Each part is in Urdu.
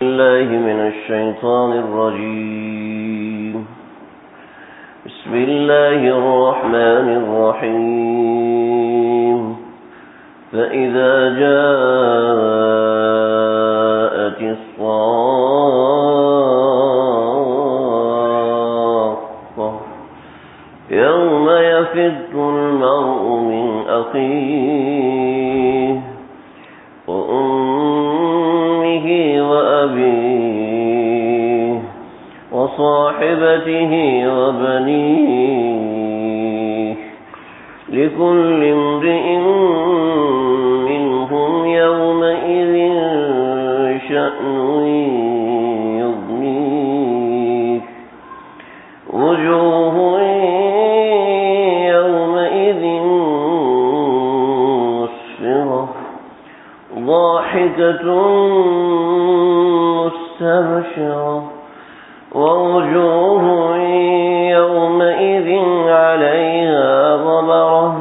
الله من الشيطان الرجيم. بسم الله الرحمن الرحيم. فإذا جاءت الصاخة يوم يفر المرء من أخيه وأمه وأبيه وصاحبته وبنيه لكل امرئ منهم يومئذ شأن يغنيه وجوه يومئذ مسفرة ضاحكة مستبشرة ووجوه يومئذ عليها غبرة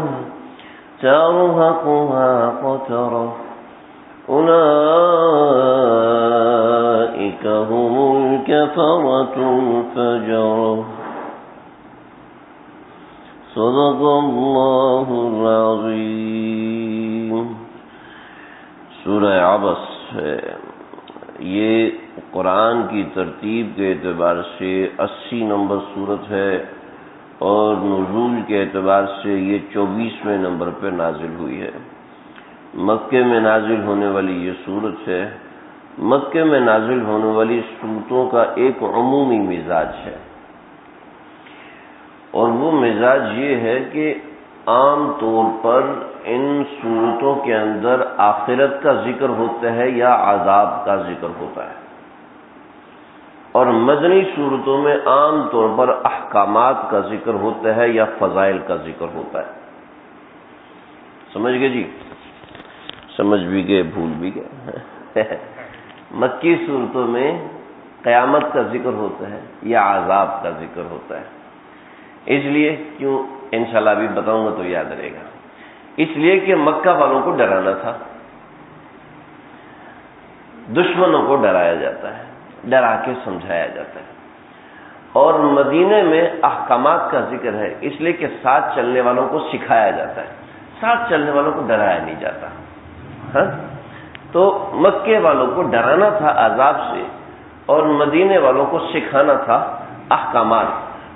ترهقها قترة أولئك هم الكفرة الفجرة. صدق الله العظيم. سورہ عبس ہے. یہ قرآن کی ترتیب کے اعتبار سے 80 نمبر صورت ہے اور نزول کے اعتبار سے یہ 24ویں نمبر پہ نازل ہوئی ہے. مکے میں نازل ہونے والی یہ صورت ہے. مکے میں نازل ہونے والی صورتوں کا ایک عمومی مزاج ہے اور وہ مزاج یہ ہے کہ عام طور پر ان صورتوں کے اندر آخرت کا ذکر ہوتا ہے یا عذاب کا ذکر ہوتا ہے، اور مدنی صورتوں میں عام طور پر احکامات کا ذکر ہوتا ہے یا فضائل کا ذکر ہوتا ہے. سمجھ گئے جی؟ سمجھ بھی گئے، بھول بھی گئے. مکی صورتوں میں قیامت کا ذکر ہوتا ہے یا عذاب کا ذکر ہوتا ہے. اس لیے کیوں انشاءاللہ ابھی بتاؤں گا تو یاد رہے گا. اس لیے کہ مکہ والوں کو ڈرانا تھا، دشمنوں کو ڈرایا جاتا ہے، ڈرا کے سمجھایا جاتا ہے. اور مدینے میں احکامات کا ذکر ہے اس لیے کہ ساتھ چلنے والوں کو سکھایا جاتا ہے، ساتھ چلنے والوں کو ڈرایا نہیں جاتا. ہاں، تو مکے والوں کو ڈرانا تھا عذاب سے اور مدینے والوں کو سکھانا تھا احکامات.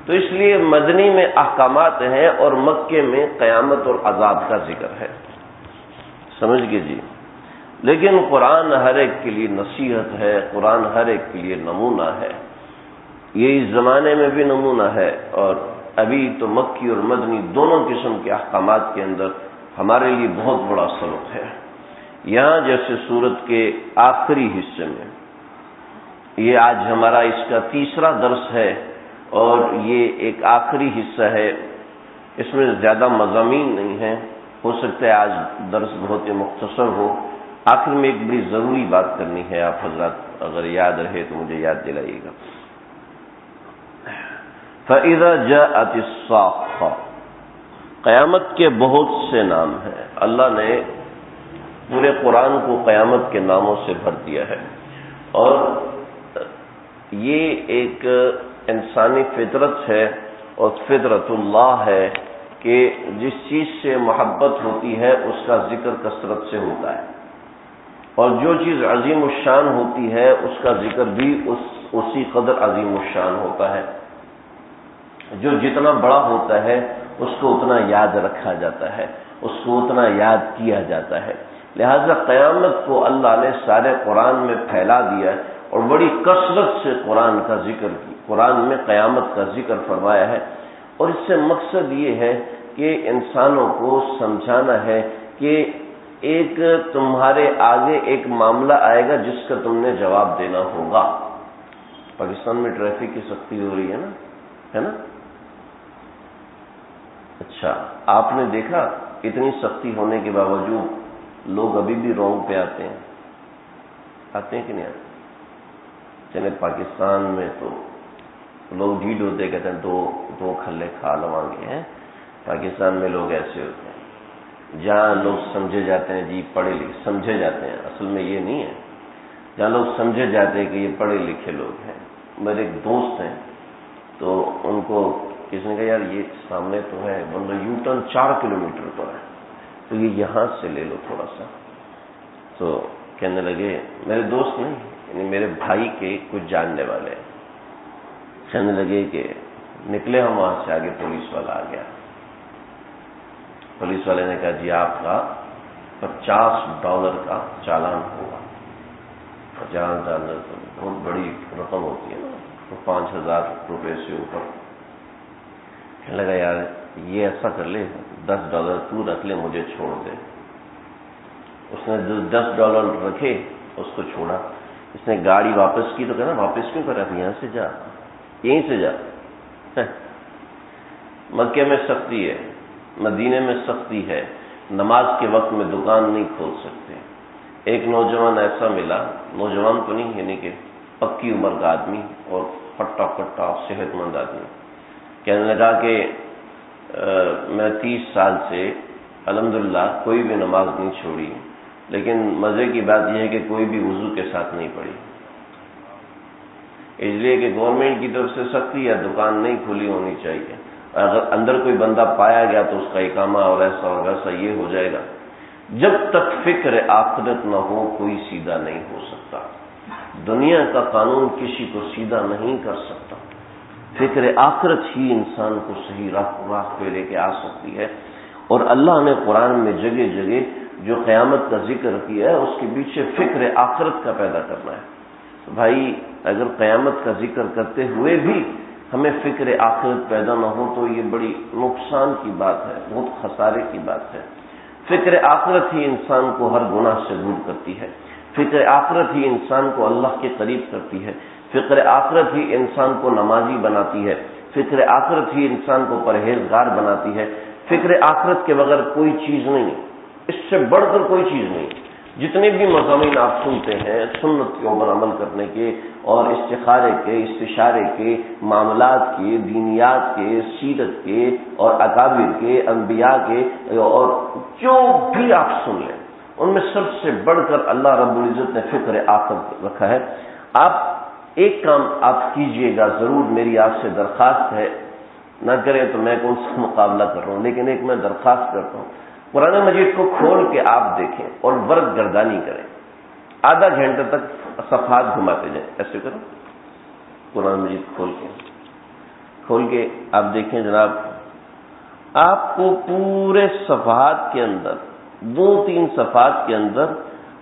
تو اس لیے مدنی میں احکامات ہیں اور مکے میں قیامت اور عذاب کا ذکر ہے. سمجھ گئے جی؟ لیکن قرآن ہر ایک کے لیے نصیحت ہے، قرآن ہر ایک کے لیے نمونہ ہے. یہ اس زمانے میں بھی نمونہ ہے اور ابھی تو مکی اور مدنی دونوں قسم کے احکامات کے اندر ہمارے لیے بہت بڑا سبق ہے. یہاں جیسے سورت کے آخری حصے میں، یہ آج ہمارا اس کا تیسرا درس ہے اور یہ ایک آخری حصہ ہے. اس میں زیادہ مضامین نہیں ہیں، ہو سکتا ہے آج درس بہت ہی مختصر ہو. آخر میں ایک بڑی ضروری بات کرنی ہے، آپ حضرات اگر یاد رہے تو مجھے یاد دلائیے گا. فَإِذَا جَاءَتِ الصَّاخَّةُ، قیامت کے بہت سے نام ہیں. اللہ نے پورے قرآن کو قیامت کے ناموں سے بھر دیا ہے اور یہ ایک انسانی فطرت ہے اور فطرت اللہ ہے کہ جس چیز سے محبت ہوتی ہے اس کا ذکر کثرت سے ہوتا ہے، اور جو چیز عظیم الشان ہوتی ہے اس کا ذکر بھی اسی قدر عظیم الشان ہوتا ہے. جو جتنا بڑا ہوتا ہے اس کو اتنا یاد رکھا جاتا ہے، اس کو اتنا یاد کیا جاتا ہے. لہذا قیامت کو اللہ نے سارے قرآن میں پھیلا دیا اور بڑی کثرت سے قرآن کا ذکر کی، قرآن میں قیامت کا ذکر فرمایا ہے. اور اس سے مقصد یہ ہے کہ انسانوں کو سمجھانا ہے کہ ایک تمہارے آگے ایک معاملہ آئے گا جس کا تم نے جواب دینا ہوگا. پاکستان میں ٹریفک کی سختی ہو رہی ہے نا؟ اچھا، آپ نے دیکھا اتنی سختی ہونے کے باوجود لوگ ابھی بھی رونگ پہ آتے ہیں کہ نہیں آتے؟ چلے پاکستان میں تو لوگ ڈھیٹ ہوتے کہتے ہیں دو کھلے کھا لوانگے ہیں. پاکستان میں لوگ ایسے ہوتے ہیں جہاں لوگ سمجھے جاتے ہیں، جی پڑھے لکھے سمجھے جاتے ہیں، اصل میں یہ نہیں ہے. جہاں لوگ سمجھے جاتے ہیں کہ یہ پڑھے لکھے لوگ ہیں. میرے ایک دوست ہیں تو ان کو کسی نے کہا یار یہ سامنے تو ہے بندہ یو ٹرن 4 کلومیٹر پر ہے تو یہ یہاں سے لے لو تھوڑا سا. تو کہنے لگے، میرے دوست نہیں یعنی میرے بھائی کے کچھ جاننے والے، کہنے لگے کہ نکلے ہم وہاں سے، آگے پولیس والا آ گیا. پولیس والے نے کہا جی آپ کا $50 کا چالان ہوگا. $50 تو بہت بڑی رقم ہوتی ہے نا، تو 5000 روپے سے اوپر. کہنے لگا یار یہ ایسا کر لے $10 تو رکھ لے، مجھے چھوڑ دے. اس نے $10 رکھے، اس کو چھوڑا. اس نے گاڑی واپس کی تو کہنا واپس کیوں کر رہا، یہاں سے جا، یہیں سے جا. مکے میں سختی ہے، مدینے میں سختی ہے، نماز کے وقت میں دکان نہیں کھول سکتے. ایک نوجوان ایسا ملا، نوجوان تو نہیں یعنی کہ پکی عمر کا آدمی اور پٹا پٹا صحت مند آدمی، کہنے لگا کہ میں 30 سال سے الحمدللہ کوئی بھی نماز نہیں چھوڑی، لیکن مزے کی بات یہ ہے کہ کوئی بھی وضو کے ساتھ نہیں پڑھی، اس لیے کہ گورنمنٹ کی طرف سے سختی ہے، دکان نہیں کھلی ہونی چاہیے. اگر اندر کوئی بندہ پایا گیا تو اس کا اقامہ اور ایسا اور ویسا یہ ہو جائے گا. جب تک فکر آخرت نہ ہو کوئی سیدھا نہیں ہو سکتا. دنیا کا قانون کسی کو سیدھا نہیں کر سکتا. فکر آخرت ہی انسان کو صحیح راہ پہ لے کے آ سکتی ہے. اور اللہ نے قرآن میں جگہ جگہ جو قیامت کا ذکر کیا ہے اس کے پیچھے فکر آخرت کا پیدا کرنا ہے. بھائی اگر قیامت کا ذکر کرتے ہوئے بھی ہمیں فکر آخرت پیدا نہ ہو تو یہ بڑی نقصان کی بات ہے، بہت خسارے کی بات ہے. فکر آخرت ہی انسان کو ہر گناہ سے دور کرتی ہے. فکر آخرت ہی انسان کو اللہ کے قریب کرتی ہے. فکر آخرت ہی انسان کو نمازی بناتی ہے. فکر آخرت ہی انسان کو پرہیزگار بناتی ہے. فکر آخرت کے بغیر کوئی چیز نہیں، اس سے بڑھ کر کوئی چیز نہیں. جتنے بھی مضامین آپ سنتے ہیں سنت کے اوپر عمل کرنے کے اور استخارے کے، استشارے کے، معاملات کے، دینیات کے، سیرت کے اور اکابر کے، انبیاء کے، اور جو بھی آپ سن لیں ان میں سب سے بڑھ کر اللہ رب العزت نے فکر آخرت رکھا ہے. آپ ایک کام آپ کیجئے گا ضرور، میری آپ سے درخواست ہے، نہ کریں تو میں کون سا مقابلہ کر رہا ہوں، لیکن ایک میں درخواست کرتا ہوں، قرآن مجید کو کھول کے آپ دیکھیں اور ورق گردانی کریں. آدھا گھنٹے تک صفحات گھماتے جائیں، ایسے کرو. قرآن مجید کھول کے آپ دیکھیں جناب، آپ کو پورے صفحات کے اندر 2-3 صفحات کے اندر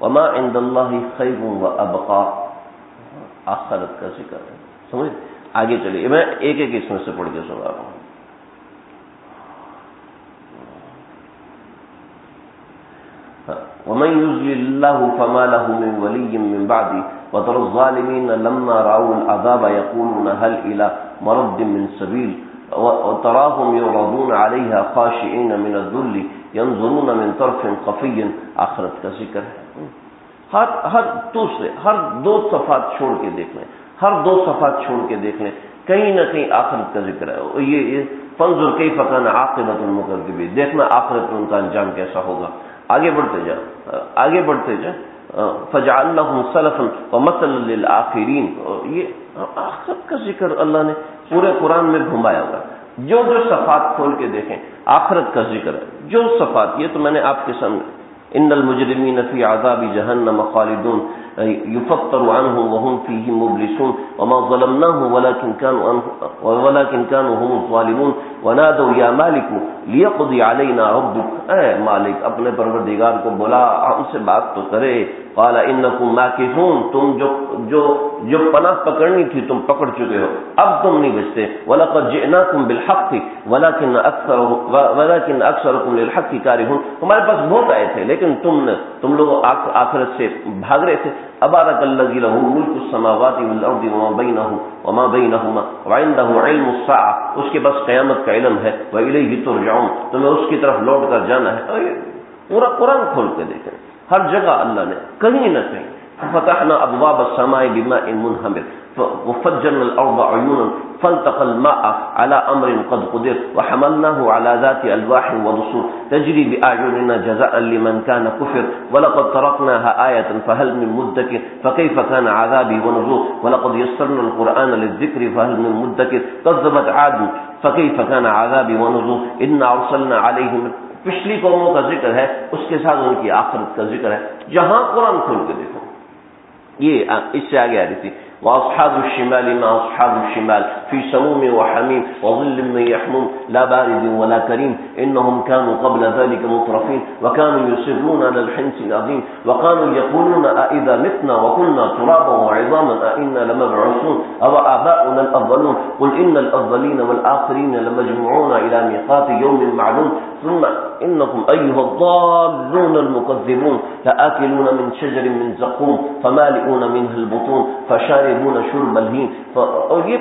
وما عند اللہ خیر وابقا، آخرت کا ذکر ہے. سمجھ آگے چلیے، میں ایک ایک اس میں سے پڑھ کے سنا رہا ہوں. ومن يضلل الله فما له من ولي من بعده وترى الظالمين لما رأوا العذاب يقولون هل إلى مرد من سبيل وتراهم يعرضون عليها خاشعين من الذل ينظرون من طرف خفي. آخرت کا ذکر ہے. ہر 2 صفحات چھوڑ کے دیکھ لیں، ہر 2 صفحات چھوڑ کے دیکھ لیں، کہیں نہ کہیں آخرت کا ذکر ہے. یہ فانظر کیف کان عاقبۃ المکذبین، دیکھنا آخرت میں ان کا انجام کیسا ہوگا. آگے بڑھتے جا فجعلناهم سلفا ومثلا للآخرین. یہ آخرت کا ذکر اللہ نے پورے قرآن میں گھمایا ہوا ہے. جو صفحات کھول کے دیکھیں آخرت کا ذکر ہے. جو صفحات، یہ تو میں نے آپ کے سامنے، ان المجرمین فی عذاب جہنم خالدون یفتر عنهم وهم فیہ مبلسون وما ظلمناهم ولكن كانوا هم الظالمون ونادوا یا مالک لیقضی علینا ربک. اے مالک اپنے پروردگار کو بلا، ہم سے بات تو کرے. قال انکم ماکثون، تم جو پناہ پکڑنی تھی تم پکڑ چکے ہو، اب تم نہیں بچتے. ولقد جئناکم بالحق ولكن اکثرکم للحق کارہون. ہمارے پاس بہت آئے تھے لیکن تم لوگ آخرت سے بھاگ رہے تھے. ابارک الذی لہ ملک السماوات والارض وما بینہما وعنده علم الساعہ، اس کے پاس قیامت کا علم ہے. والیہ ترجعون، تمہیں اس کی طرف لوٹ کر جانا ہے. پورا قرآن کھول کے دیکھیں، ہر جگہ اللہ نے کہیں نہ کہیں ففتحنا ابواب السماء بماء منهمر وفجرنا الارض عيونا فالتقى الماء على امر قد قدر وحملناه على ذات الواح ودسور تجري باعيننا جزاء لمن كان كفر ولقد تركناها آية فهل من مدكر فكيف كان عذابي ونذور ولقد يسرنا القرآن للذكر فهل من مدكر كذبت عاد فكيف كان عذابي ونذور إنا أرسلنا عليهم. پچھلی قوموں کا ذکر ہے، اس کے ساتھ ان کی آخرت کا ذکر ہے. جہاں قرآن کھول کے دیکھو، یہ اس سے آگے آ رہی تھی وأصحاب الشمال ما أصحاب الشمال في سموم وحميم وظل من يحموم لا بارد ولا كريم إنهم كانوا قبل ذلك مترفين وكانوا يصرون على الحنث العظيم وكانوا يقولون أإذا متنا وكنا ترابا وعظاما أإنا لمبعوثون أو آباؤنا الأولون قل إن الأولين والآخرين لمجموعون إلى ميقات يوم معلوم ثم إنكم أيها الضالون المكذبون لآكلون من شجر من زقوم فمالئون منها البطون فشاربون شرب الهيم. اور یہ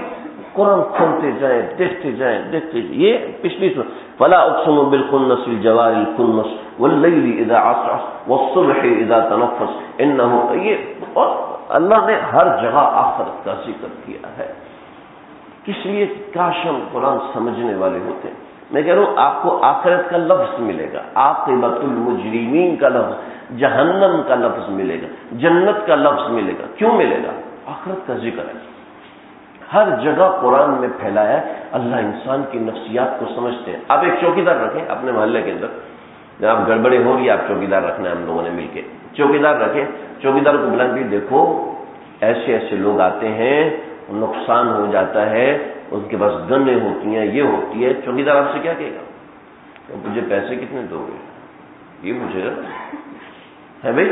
قرآن کھولتے جائیں دیکھتے جائیں دیکھتے جائیں. یہ پچھلی سورہ فلا اقسم بالخنس الجوار الكنس والليل اذا عسعس والصبح اذا تنفس انه. یہ اور اللہ نے ہر جگہ آخرت کا ذکر کیا ہے. کس لیے؟ کاش ہم قرآن سمجھنے والے ہوتے. میں کہہ رہا ہوں آپ کو آخرت کا لفظ ملے گا، عاقبۃ المجرمین کا لفظ، جہنم کا لفظ ملے گا، جنت کا لفظ ملے گا. کیوں ملے گا؟ آخرت کا ذکر ہے ہر جگہ قرآن میں پھیلایا ہے. اللہ انسان کی نفسیات کو سمجھتے ہیں. آپ ایک چوکیدار رکھیں اپنے محلے کے اندر، جب آپ گڑبڑی ہو رہی ہے آپ چوکیدار رکھنا ہے. ہم لوگوں نے مل کے چوکیدار رکھیں. چوکیدار کو بلند بھی دیکھو ایسے ایسے لوگ آتے ہیں، نقصان ہو جاتا ہے، ان کے پاس گنیں ہوتی ہیں، یہ ہوتی ہے. چوکیدار آپ سے کیا کہے گا؟ مجھے پیسے کتنے دو گے؟ یہ پوچھے گا ہے بھائی،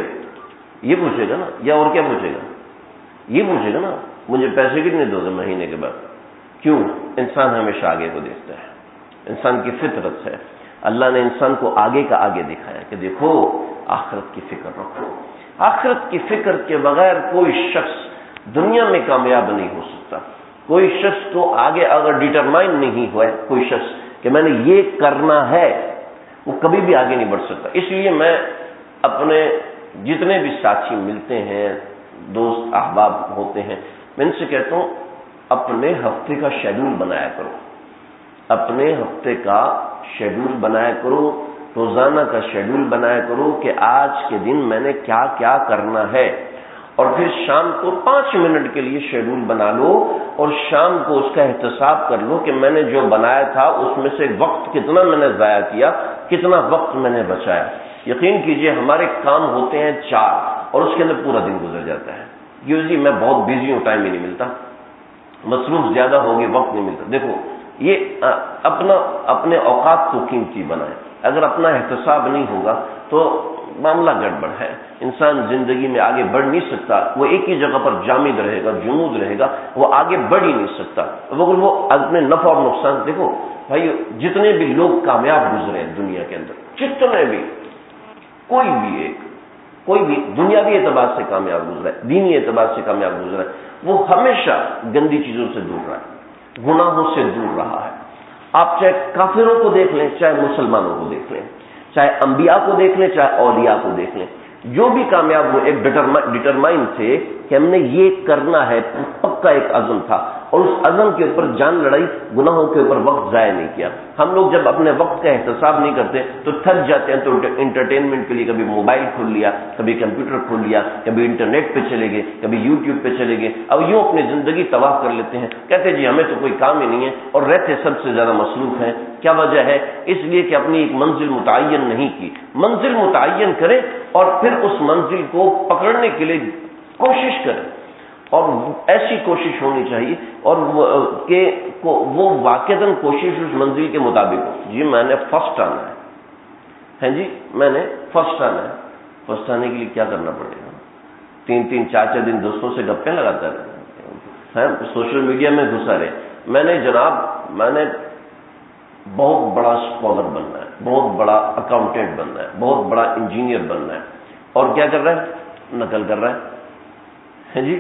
یہ پوچھے گا نا. یا اور کیا پوچھے گا؟ یہ پوچھے گا نا مجھے پیسے کتنے دو گے مہینے کے بعد. کیوں؟ انسان ہمیشہ آگے کو دیکھتا ہے، انسان کی فطرت ہے. اللہ نے انسان کو آگے کا آگے دکھایا کہ دیکھو آخرت کی فکر رکھو. آخرت کی فکر کے بغیر کوئی شخص دنیا میں کامیاب نہیں ہو سکتا. کوئی شخص تو آگے اگر ڈیٹرمائن نہیں ہوا ہے کوئی شخص کہ میں نے یہ کرنا ہے، وہ کبھی بھی آگے نہیں بڑھ سکتا. اس لیے میں اپنے جتنے بھی ساتھی ملتے ہیں، دوست احباب ہوتے ہیں، میں ان سے کہتا ہوں اپنے ہفتے کا شیڈول بنایا کرو. اپنے ہفتے کا شیڈول بنایا کرو، روزانہ کا شیڈول بنایا کرو کہ آج کے دن میں نے کیا کیا کرنا ہے. اور پھر شام کو 5 منٹ کے لیے شیڈول بنا لو اور شام کو اس کا احتساب کر لو کہ میں نے جو بنایا تھا اس میں سے وقت کتنا میں نے ضائع کیا، کتنا وقت میں نے بچایا. یقین کیجئے ہمارے کام ہوتے ہیں 4 اور اس کے اندر پورا دن گزر جاتا ہے. یوزلی میں بہت بیزی ہوں، ٹائم ہی نہیں ملتا، مصروف زیادہ ہوگی، وقت نہیں ملتا. دیکھو یہ اپنے اوقات کو قیمتی بنائیں. اگر اپنا احتساب نہیں ہوگا تو معاملہ گڑبڑ ہے. انسان زندگی میں آگے بڑھ نہیں سکتا، وہ ایک ہی جگہ پر جامد رہے گا، جمود رہے گا، وہ آگے بڑھ ہی نہیں سکتا. وہ اپنے نفع اور نقصان دیکھو بھائی، جتنے بھی لوگ کامیاب گزرے ہیں دنیا کے اندر، جتنے بھی، کوئی بھی دنیاوی اعتبار سے کامیاب گزرا ہے، دینی اعتبار سے کامیاب گزرا ہے، وہ ہمیشہ گندی چیزوں سے دور رہا ہے، گناہوں سے دور رہا ہے. آپ چاہے کافروں کو دیکھ لیں، چاہے مسلمانوں کو دیکھ لیں، چاہے انبیاء کو دیکھ لیں، چاہے اولیاء کو دیکھ لیں، جو بھی کامیاب ہوئے ایک ڈٹرمائن تھے کہ ہم نے یہ کرنا ہے. پکا ایک عزم تھا اور اس عزم کے اوپر جان لڑائی، گناہوں کے اوپر وقت ضائع نہیں کیا. ہم لوگ جب اپنے وقت کا احتساب نہیں کرتے تو تھک جاتے ہیں، تو انٹرٹینمنٹ کے لیے کبھی موبائل کھول لیا، کبھی کمپیوٹر کھول لیا، کبھی انٹرنیٹ پہ چلے گئے، کبھی یوٹیوب پہ چلے گئے. اب یوں اپنی زندگی تباہ کر لیتے ہیں، کہتے جی ہمیں تو کوئی کام ہی نہیں ہے، اور رہتے سب سے زیادہ مصروف ہیں. کیا وجہ ہے؟ اس لیے کہ اپنی ایک منزل متعین نہیں کی. منزل متعین کریں اور پھر اس منزل کو پکڑنے کے لیے کوشش کریں، اور ایسی کوشش ہونی چاہیے اور کہ وہ واقعتاً کوشش اس منزل کے مطابق ہو. جی میں نے فرسٹ آنا ہے، جی میں نے فرسٹ آنا ہے. فرسٹ آنے کے لیے کیا کرنا پڑے گا؟ 3 4 دن دوستوں سے گپیں لگاتا رہے، سوشل میڈیا میں گھسا رہے. میں نے بہت بڑا اسکالر بننا ہے، بہت بڑا اکاؤنٹنٹ بننا ہے، بہت بڑا انجینئر بننا ہے. اور کیا کر رہا ہے؟ نقل کر رہا ہے. جی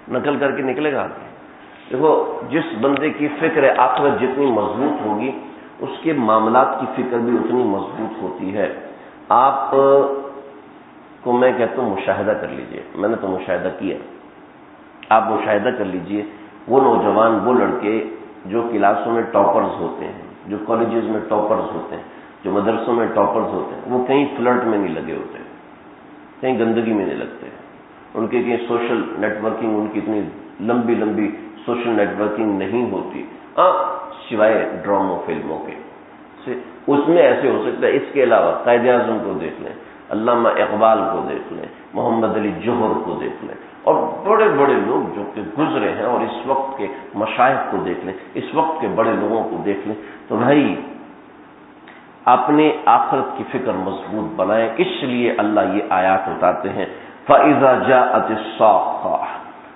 نقل کر کے نکلے گا. دیکھو جس بندے کی فکر آخرت جتنی مضبوط ہوگی اس کے معاملات کی فکر بھی اتنی مضبوط ہوتی ہے. آپ کو میں کہتا ہوں مشاہدہ کر لیجئے، میں نے تو مشاہدہ کیا، آپ مشاہدہ کر لیجئے وہ نوجوان، وہ لڑکے جو کلاسوں میں ٹاپرز ہوتے ہیں، جو کالجز میں ٹاپرز ہوتے ہیں، جو مدرسوں میں ٹاپرز ہوتے ہیں، وہ کہیں فلرٹ میں نہیں لگے ہوتے، کہیں گندگی میں نہیں لگتے، ان کے کہیں سوشل نیٹ ورکنگ، ان کی اتنی لمبی لمبی سوشل نیٹ ورکنگ نہیں ہوتی، سوائے ڈراموں فلموں کے، اس میں ایسے ہو سکتا ہے۔ اس کے علاوہ قائد اعظم کو دیکھ لیں، علامہ اقبال کو دیکھ لیں، محمد علی جوہر کو دیکھ لیں، اور بڑے بڑے لوگ جو کہ گزرے ہیں، اور اس وقت کے مشائخ کو دیکھ لیں، اس وقت کے بڑے لوگوں کو دیکھ لیں، تو بھائی اپنے آخرت کی فکر مضبوط بنائیں۔ اس لیے اللہ یہ آیات اتارتے ہیں، فَإِذَا جَاءَتِ الصَّاخَّةُ،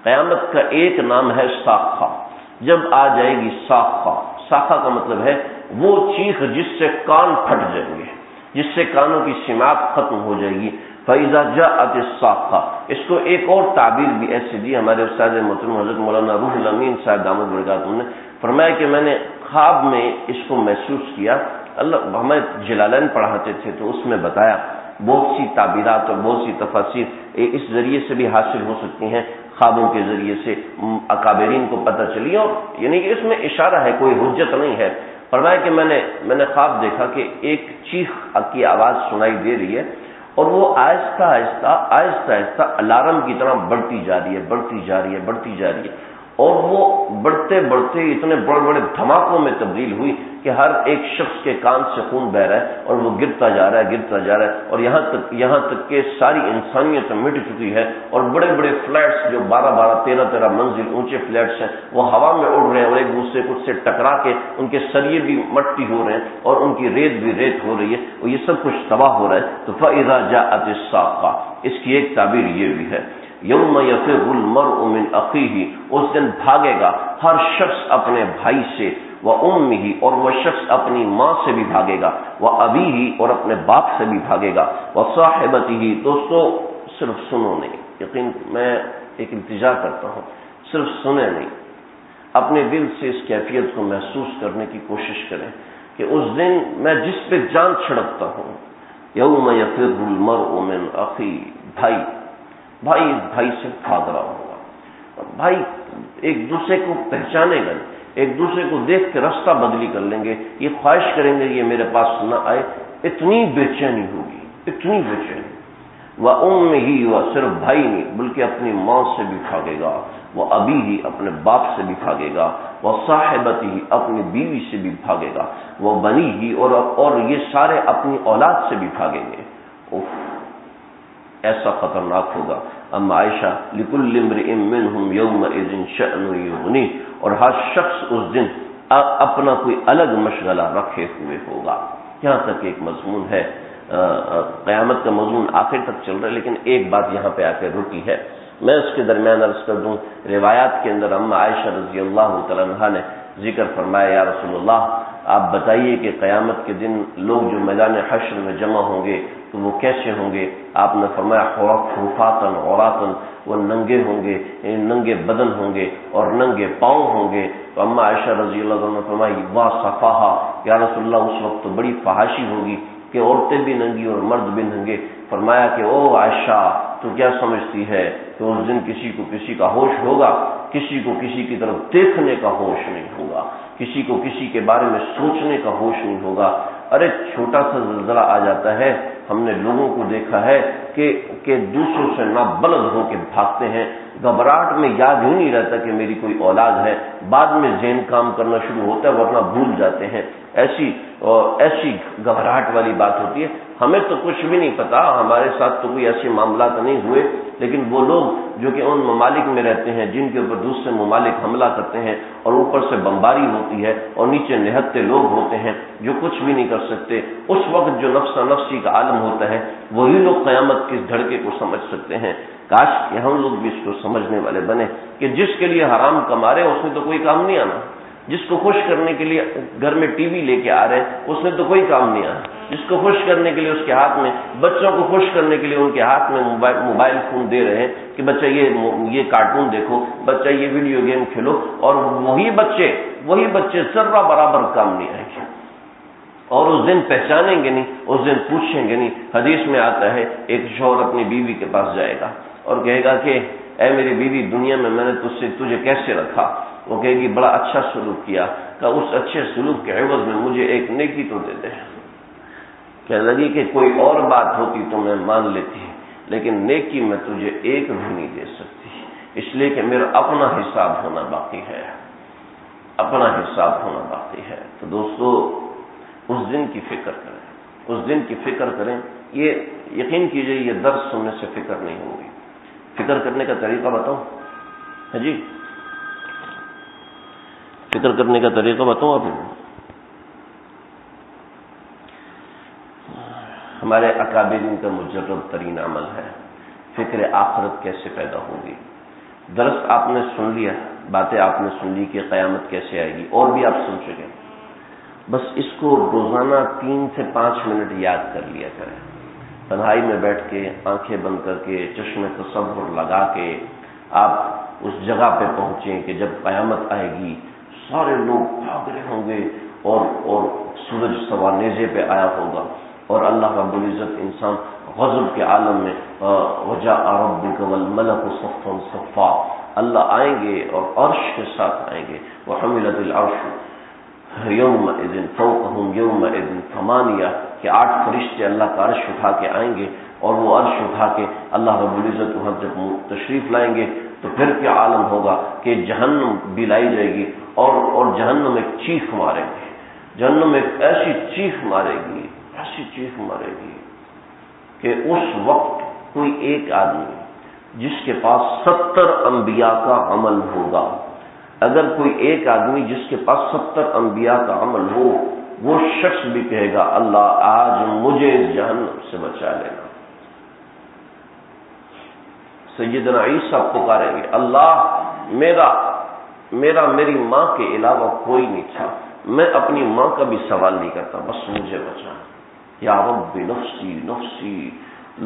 قیامت کا ایک نام ہے صاخہ، جب آ جائے گی صاخہ۔ صاخہ کا مطلب ہے وہ چیخ جس سے کان پھٹ جائیں گے، جس سے کانوں کی سماعت ختم ہو جائے گی۔ فَإِذَا جَاءَتِ الصَّاخَّةُ، اس کو ایک اور تعبیر بھی ایسی دی ہمارے استاد محترم حضرت مولانا روح الامین صاحب دامت برکاتہ نے، فرمایا کہ میں نے خواب میں اس کو محسوس کیا۔ اللہ ہمیں جلالین پڑھاتے تھے تو اس میں بتایا، بہت سی تعبیرات اور بہت سی تفاسیر اس ذریعے سے بھی حاصل ہو سکتی ہیں، خوابوں کے ذریعے سے اکابرین کو پتہ چلی، اور یعنی کہ اس میں اشارہ ہے، کوئی حجت نہیں ہے۔ فرمایا کہ میں نے خواب دیکھا کہ ایک چیخ کی آواز سنائی دے رہی ہے، اور وہ آہستہ آہستہ الارم کی طرح بڑھتی جا رہی ہے، اور وہ بڑھتے بڑھتے اتنے بڑے بڑے دھماکوں میں تبدیل ہوئی کہ ہر ایک شخص کے کان سے خون بہ رہا ہے، اور وہ گرتا جا رہا ہے، اور یہاں تک کہ ساری انسانیت مٹ چکی ہے، اور بڑے بڑے فلیٹس جو 12 13 منزل اونچے فلیٹس ہیں، وہ ہوا میں اڑ رہے ہیں، اور ایک دوسرے کو سے ٹکرا کے ان کے سریے بھی مٹی ہو رہے ہیں، اور ان کی ریت بھی ریت ہو رہی ہے، اور یہ سب کچھ تباہ ہو رہا ہے۔ تو فَإِذَا جَاءَتِ الصَّاخَّةُ، اس کی ایک تعبیر یہ بھی ہے، یوم یفر المرء من اخیہ، اس دن بھاگے گا ہر شخص اپنے بھائی سے، وامہ، اور وہ شخص اپنی ماں سے بھی بھاگے گا، وابیہ، اور اپنے باپ سے بھی بھاگے گا، وصاحبتہ۔ دوستو صرف سنو نہیں، یقین میں ایک التجا کرتا ہوں، صرف سنے نہیں، اپنے دل سے اس کیفیت کو محسوس کرنے کی کوشش کریں کہ اس دن میں جس پہ جان چھڑکتا ہوں، یوم یفر المرء من اخیہ، بھائی سے بھاگ رہا ہوگا، بھائی ایک دوسرے کو پہچانے گا، ایک دوسرے کو دیکھ کے راستہ بدلی کر لیں گے، یہ خواہش کریں گے یہ میرے پاس نہ آئے، اتنی بے چینی ہوگی، اتنی بے چینی۔ وَأُمِّهِ، وہ صرف بھائی نہیں بلکہ اپنی ماں سے بھی بھاگے گا، وَأَبِيهِ، اپنے باپ سے بھی بھاگے گا، وَصَاحِبَتِهِ، اپنی بیوی سے بھی بھاگے گا، وَبَنِيهِ، اور یہ سارے اپنی اولاد سے بھی بھاگیں گے۔ ایسا خطرناک ہوگا۔ اما عائشہ، لِكُلِّ امْرِئٍ مِّنْهُمْ يَوْمَئِذٍ شَأْنٌ يُغْنِيهِ، اور ہر شخص اس دن اپنا کوئی الگ مشغلہ رکھے ہوئے ہوگا۔ یہاں تک ایک مضمون ہے، قیامت کا مضمون آخر تک چل رہا ہے، لیکن ایک بات یہاں پہ آ کے رکی ہے، میں اس کے درمیان عرض کر دوں۔ روایات کے اندر اما عائشہ رضی اللہ تعالی عنہا نے ذکر فرمایا، یا رسول اللہ آپ بتائیے کہ قیامت کے دن لوگ جو میدان حشر میں جمع ہوں گے تو وہ کیسے ہوں گے؟ آپ نے فرمایا حفاطن عوراتن، وہ ننگے ہوں گے، ننگے بدن ہوں گے اور ننگے پاؤں ہوں گے۔ تو اما عائشہ رضی اللہ عنہ نے فرمایا واہ صفاحہ، یا رسول اللہ اس وقت تو بڑی فحاشی ہوگی کہ عورتیں بھی ننگی اور مرد بھی ننگے۔ فرمایا کہ او عائشہ تو کیا سمجھتی ہے کہ اس دن کسی کو کسی کا ہوش ہوگا؟ کسی کو کسی کی طرف دیکھنے کا ہوش نہیں ہوگا، کسی کو کسی کے بارے میں سوچنے کا ہوش نہیں ہوگا۔ ارے چھوٹا سا زلزلہ آ جاتا ہے، ہم نے لوگوں کو دیکھا ہے کہ دوسروں سے نابلد ہو کے بھاگتے ہیں، گھبراہٹ میں یاد ہی نہیں رہتا کہ میری کوئی اولاد ہے، بعد میں ذہن کام کرنا شروع ہوتا ہے ورنہ بھول جاتے ہیں۔ ایسی گھبراہٹ والی بات ہوتی ہے۔ ہمیں تو کچھ بھی نہیں پتا، ہمارے ساتھ تو کوئی ایسے معاملات نہیں ہوئے، لیکن وہ لوگ جو کہ ان ممالک میں رہتے ہیں جن کے اوپر دوسرے ممالک حملہ کرتے ہیں اور اوپر سے بمباری ہوتی ہے اور نیچے نہتے لوگ ہوتے ہیں جو کچھ بھی نہیں کر سکتے، اس وقت جو نفسا نفسی کا عالم ہوتا ہے وہی لوگ قیامت کے دھڑکے کو سمجھ سکتے ہیں۔ کاش کہ ہم لوگ بھی اس کو سمجھنے والے بنے کہ جس کے لیے حرام کما رہے ہیں اس میں تو کوئی کام نہیں آنا، جس کو خوش کرنے کے لیے گھر میں ٹی وی لے کے آ رہے ہیں اس میں تو کوئی کام نہیں آنا، جس کو خوش کرنے کے لیے اس کے ہاتھ میں، بچوں کو خوش کرنے کے لیے ان کے ہاتھ میں موبائل فون دے رہے ہیں کہ بچہ یہ کارٹون دیکھو، بچہ یہ ویڈیو گیم کھیلو، اور وہی بچے ذرہ برابر کام نہیں آئیں گے۔ اور اس دن پہچانیں گے نہیں، اس دن پوچھیں گے نہیں۔ حدیث میں آتا ہے ایک شوہر اپنی بیوی کے پاس جائے گا اور کہے گا کہ اے میری بیوی، دنیا میں نے تجھے کیسے رکھا؟ وہ کہے گی بڑا اچھا سلوک کیا۔ کہ اس اچھے سلوک کے عوض میں مجھے ایک نیکی تو دے دے۔ کہنے لگی کہ کوئی اور بات ہوتی تو میں مان لیتی، لیکن نیکی میں تجھے ایک بھی نہیں دے سکتی، اس لیے کہ میرا اپنا حساب ہونا باقی ہے، اپنا حساب ہونا باقی ہے۔ تو دوستو، اس دن کی فکر کریں، اس دن کی فکر کریں۔ یہ یقین کیجئے یہ درس سننے سے فکر نہیں ہوگی۔ فکر کرنے کا طریقہ بتاؤں؟ ہے جی، فکر کرنے کا طریقہ بتاؤں آپ کو؟ ہمارے اکابرین کا مجرب ترین عمل ہے فکر آخرت کیسے پیدا ہوگی۔ درس آپ نے سن لیا، باتیں آپ نے سن لی کہ قیامت کیسے آئے گی، اور بھی آپ سن چکے، بس اس کو روزانہ 3 سے 5 منٹ یاد کر لیا کریں۔ تنہائی میں بیٹھ کے، آنکھیں بند کر کے، چشم تصور لگا کے آپ اس جگہ پہ پہنچیں کہ جب قیامت آئے گی، سارے لوگ بھاگ رہے ہوں گے اور سورج سوا نیزے پہ آیا ہوگا، اور اللہ رب العزت انسان غضب کے عالم میں وجاء ربک والملک صفا صفا، اللہ آئیں گے اور عرش کے ساتھ آئیں گے، وحملت العرش یومئذ فوقہم یومئذ ثمانیہ، کہ 8 فرشتے اللہ کا عرش اٹھا کے آئیں گے، اور وہ عرش اٹھا کے اللہ رب العزت وہاں جب تشریف لائیں گے تو پھر کیا عالم ہوگا کہ جہنم بھی لائی جائے گی، اور جہنم ایک چیخ مارے گی، جہنم ایک ایسی چیخ مارے گی، ایسی چیخ مارے گی کہ اس وقت کوئی ایک آدمی جس کے پاس 70 انبیاء کا عمل ہوگا، اگر کوئی ایک آدمی جس کے پاس 70 انبیاء کا عمل ہو، وہ شخص بھی کہے گا اللہ آج مجھے جہنم سے بچا لینا۔ سیدنا عیسیٰ پکاریں گے اللہ میری ماں کے علاوہ کوئی نہیں تھا، میں اپنی ماں کا بھی سوال نہیں کرتا، بس مجھے بچا، یا رب نفسی نفسی۔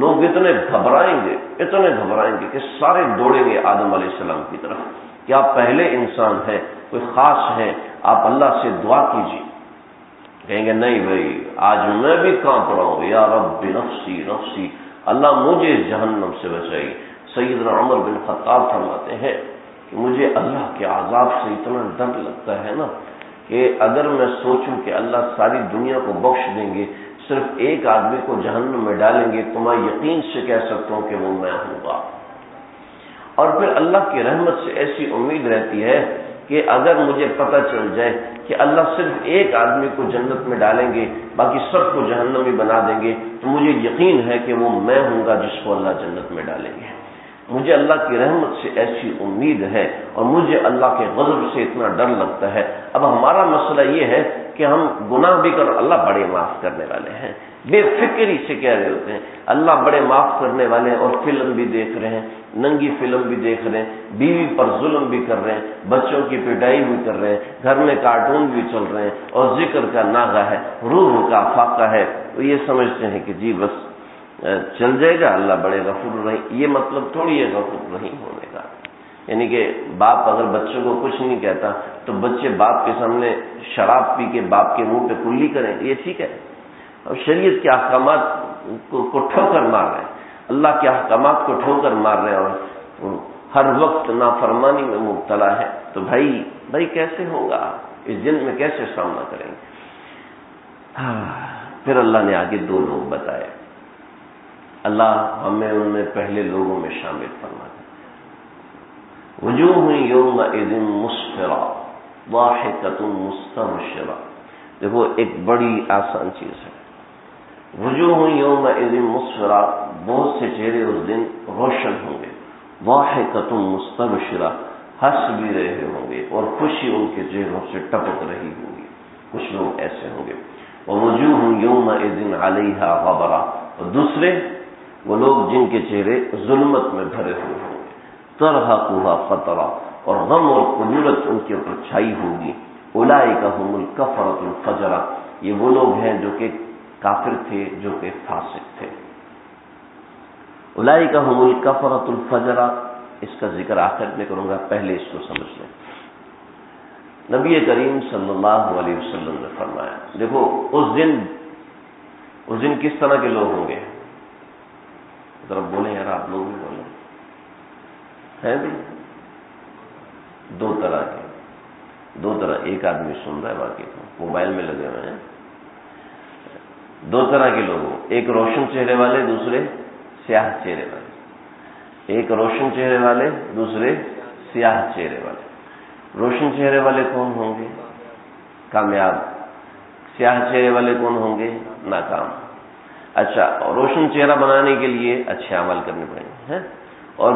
لوگ اتنے گھبرائیں گے کہ سارے دوڑیں گے آدم علیہ السلام کی طرف کہ آپ پہلے انسان ہیں، کوئی خاص ہیں، آپ اللہ سے دعا کیجیے۔ کہیں گے نہیں بھائی، آج میں بھی کانپ رہا ہوں، یا رب نفسی نفسی، اللہ مجھے جہنم سے بچائی۔ سیدنا عمر بن خطاب فرماتے ہیں کہ مجھے اللہ کے عذاب سے اتنا ڈر لگتا ہے نا کہ اگر میں سوچوں کہ اللہ ساری دنیا کو بخش دیں گے، صرف ایک آدمی کو جہنم میں ڈالیں گے، تو میں یقین سے کہہ سکتا ہوں کہ وہ میں ہوں گا۔ اور پھر اللہ کی رحمت سے ایسی امید رہتی ہے کہ اگر مجھے پتہ چل جائے کہ اللہ صرف ایک آدمی کو جنت میں ڈالیں گے، باقی سب کو جہنمی بنا دیں گے، تو مجھے یقین ہے کہ وہ میں ہوں گا جس کو اللہ جنت میں ڈالیں گے۔ مجھے اللہ کی رحمت سے ایسی امید ہے، اور مجھے اللہ کے غضب سے اتنا ڈر لگتا ہے۔ اب ہمارا مسئلہ یہ ہے کہ ہم گناہ بھی کر، اللہ بڑے معاف کرنے والے ہیں، بے فکری سے کہہ رہے ہوتے ہیں اللہ بڑے معاف کرنے والے ہیں، اور فلم بھی دیکھ رہے ہیں، ننگی فلم بھی دیکھ رہے ہیں، بیوی پر ظلم بھی کر رہے ہیں، بچوں کی پٹائی بھی کر رہے ہیں، گھر میں کارٹون بھی چل رہے ہیں، اور ذکر کا ناغہ ہے، روح کا فاقہ ہے، تو یہ سمجھتے ہیں کہ جی بس چل جائے گا، اللہ بڑے غفور رحیم۔ یہ مطلب تھوڑی ہے غفور رحیم ہونے کا، یعنی کہ باپ اگر بچوں کو کچھ نہیں کہتا تو بچے باپ کے سامنے شراب پی کے باپ کے منہ پہ کلی کریں، یہ ٹھیک ہے؟ اور شریعت کے احکامات کو ٹھوکر مار رہے ہیں، اللہ کے احکامات کو ٹھوکر مار رہے ہیں، اور ہر وقت نافرمانی میں مبتلا ہے، تو بھائی کیسے ہوگا؟ اس دن میں کیسے سامنا کریں گے؟ پھر اللہ نے آگے 2 لوگ بتائے، اللہ ہمیں ان میں پہلے لوگوں میں شامل فرما دے۔ وجوہ یومئذ مسفرہ ضاحکۃ مستبشرہ۔ دیکھو ایک بڑی آسان چیز ہے، وجوہ یومئذ مسفرہ، بہت سے چہرے اس دن روشن ہوں گے، ضاحکۃ مستبشرہ، ہنس بھی رہے ہوں گے اور خوشی ان کے چہروں سے ٹپک رہی ہوگی، کچھ لوگ ایسے ہوں گے۔ ووجوہ یومئذ علیہا غبرہ، اور دوسرے وہ لوگ جن کے چہرے ظلمت میں بھرے ہوئے ہوں گے، ترہقھا قترہ، اور غم اور کدورت ان کے اوپر چھائی ہوگی۔ اولئک ھم الکفرۃ الفجرہ، یہ وہ لوگ ہیں جو کہ کافر تھے، جو کہ فاسق تھے۔ اولئک ھم الکفرۃ الفجرہ، اس کا ذکر آخر میں کروں گا، پہلے اس کو سمجھ لیں۔ نبی کریم صلی اللہ علیہ وسلم نے فرمایا، دیکھو اس دن کس طرح کے لوگ ہوں گے؟ ذرا بولیں یار، آپ لوگ بھی بولیں، ہیں بھی دو طرح، ایک آدمی سن رہا ہے، باقی موبائل میں لگے ہوئے ہیں۔ دو طرح کے لوگ، ایک روشن چہرے والے، دوسرے سیاہ چہرے والے۔ ایک روشن چہرے والے، دوسرے سیاہ چہرے والے۔ روشن چہرے والے کون ہوں گے؟ کامیاب۔ سیاہ چہرے والے کون ہوں گے؟ ناکام۔ اچھا، روشن چہرہ بنانے کے لیے اچھے عمل کرنے پڑیں گے، اور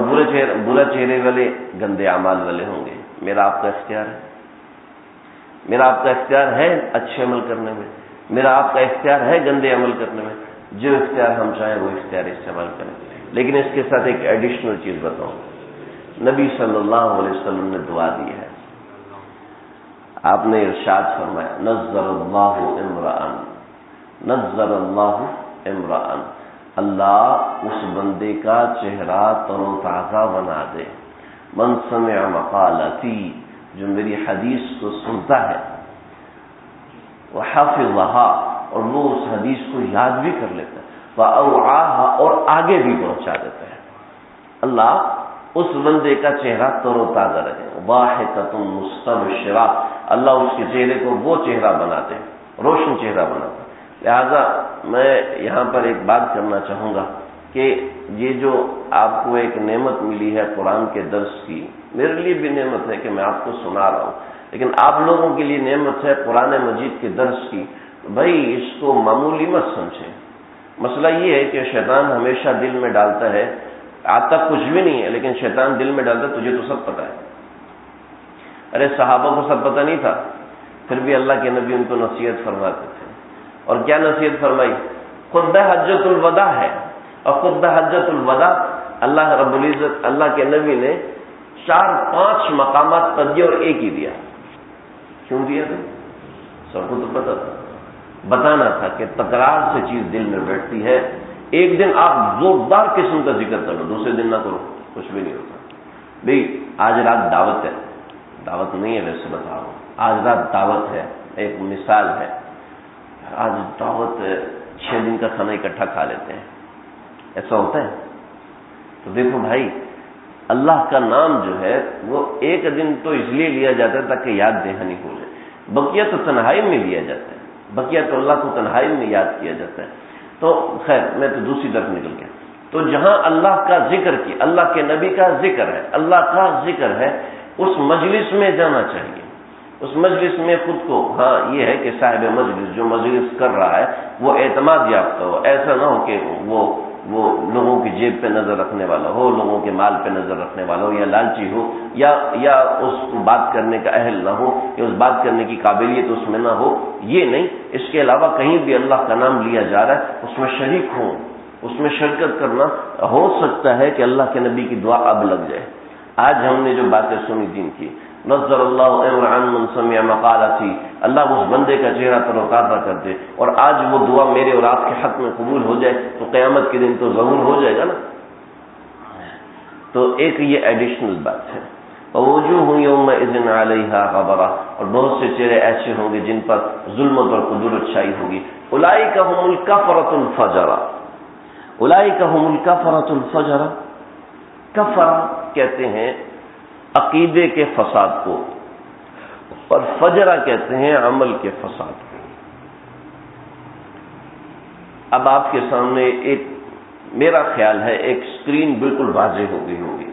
برا چہرے والے گندے اعمال والے ہوں گے۔ میرا آپ کا اختیار ہے، میرا آپ کا اختیار ہے اچھے عمل کرنے میں، میرا آپ کا اختیار ہے گندے عمل کرنے میں۔ جو اختیار ہم چاہیں وہ اختیار استعمال کریں، لیکن اس کے ساتھ ایک ایڈیشنل چیز بتاؤں۔ نبی صلی اللہ علیہ وسلم نے دعا دی ہے، آپ نے ارشاد فرمایا، نظر اللہ امرأً، اللہ اس بندے کا چہرہ تر و تازہ بنا دے، من سمع مقالتی، جو میری حدیث کو سنتا ہے، وحفظھا، اور وہ اس حدیث کو یاد بھی کر لیتا ہے، واوعاھا، اور آگے بھی پہنچا دیتا ہے۔ اللہ اس بندے کا چہرہ تر و تازہ رہے، ضاحکۃ مستبشرہ، اللہ اس کے چہرے کو وہ چہرہ بناتے، روشن چہرہ بناتا۔ لہذا میں یہاں پر ایک بات کرنا چاہوں گا کہ یہ جو آپ کو ایک نعمت ملی ہے قرآن کے درس کی، میرے لیے بھی نعمت ہے کہ میں آپ کو سنا رہا ہوں، لیکن آپ لوگوں کے لیے نعمت ہے قرآن مجید کے درس کی۔ بھائی اس کو معمولی مت سمجھیں۔ مسئلہ یہ ہے کہ شیطان ہمیشہ دل میں ڈالتا ہے، آتا کچھ بھی نہیں ہے لیکن شیطان دل میں ڈالتا ہے، تجھے تو سب پتہ ہے۔ ارے صحابہ کو سب پتہ نہیں تھا، پھر بھی اللہ کے نبی ان کو نصیحت فرماتے تھے، اور کیا نصیحت فرمائی؟ خطبہ حجۃ الوداع ہے، اور خطبہ حجۃ الوداع اللہ رب العزت، اللہ کے نبی نے 4-5 مقامات پر دیا اور ایک ہی دیا۔ کیوں دیا تھا؟ سب کو تو پتا تھا، بتانا تھا کہ تکرار سے چیز دل میں بیٹھتی ہے۔ ایک دن آپ زوردار قسم کا ذکر کر لو، دوسرے دن نہ کرو، کچھ بھی نہیں ہوتا۔ بھئی آج رات دعوت ہے، دعوت نہیں ہے ویسے بتا رہا ہوں، آج رات دعوت ہے، ایک مثال ہے، آج دعوت 6 دن کا کھانا اکٹھا کھا لیتے ہیں، ایسا ہوتا ہے؟ تو دیکھو بھائی، اللہ کا نام جو ہے وہ ایک دن تو اس لیے لیا جاتا ہے تاکہ یاد دہانی ہو جائے، بقیہ تو تنہائی میں لیا جاتا ہے، بقیہ تو اللہ کو تنہائی میں یاد کیا جاتا ہے۔ تو خیر میں تو دوسری طرف نکل گیا۔ تو جہاں اللہ کا ذکر کی، اللہ کے نبی کا ذکر ہے، اللہ کا ذکر ہے، اس مجلس میں جانا چاہیے، اس مجلس میں خود کو، ہاں یہ ہے کہ صاحب مجلس جو مجلس کر رہا ہے وہ اعتماد یافتہ ہو، ایسا نہ ہو کہ وہ لوگوں کی جیب پہ نظر رکھنے والا ہو، لوگوں کے مال پہ نظر رکھنے والا ہو، یا لالچی ہو، یا اس کو بات کرنے کا اہل نہ ہو، یا اس بات کرنے کی قابلیت اس میں نہ ہو، یہ نہیں۔ اس کے علاوہ کہیں بھی اللہ کا نام لیا جا رہا ہے اس میں شریک ہوں، اس میں شرکت کرنا، ہو سکتا ہے کہ اللہ کے نبی کی دعا اب لگ جائے۔ آج ہم نے جو باتیں سنی دین کی، نظر اللہ امرأ من سمع مقالتی، اللہ اس بندے کا چہرہ تر و تازہ کر دے، اور آج وہ دعا میرے اور آپ کے حق میں قبول ہو جائے تو قیامت کے دن تو ضرور ہو جائے گا نا۔ تو ایک یہ ایڈیشنل بات ہے۔ ووجوہ یومئذ علیہا غبرہ، اور بہت سے چہرے ایسے ہوں گے جن پر ظلمت اور قدرت چھائی ہوگی۔ اولئک هم الکفرۃ الفجرہ، اولئک هم الکفرۃ الفجرہ، کفرہ کہتے ہیں عقیدے کے فساد کو، اور فجرہ کہتے ہیں عمل کے فساد کو۔ اب آپ کے سامنے ایک، میرا خیال ہے ایک اسکرین بالکل واضح ہو گئی ہوگی،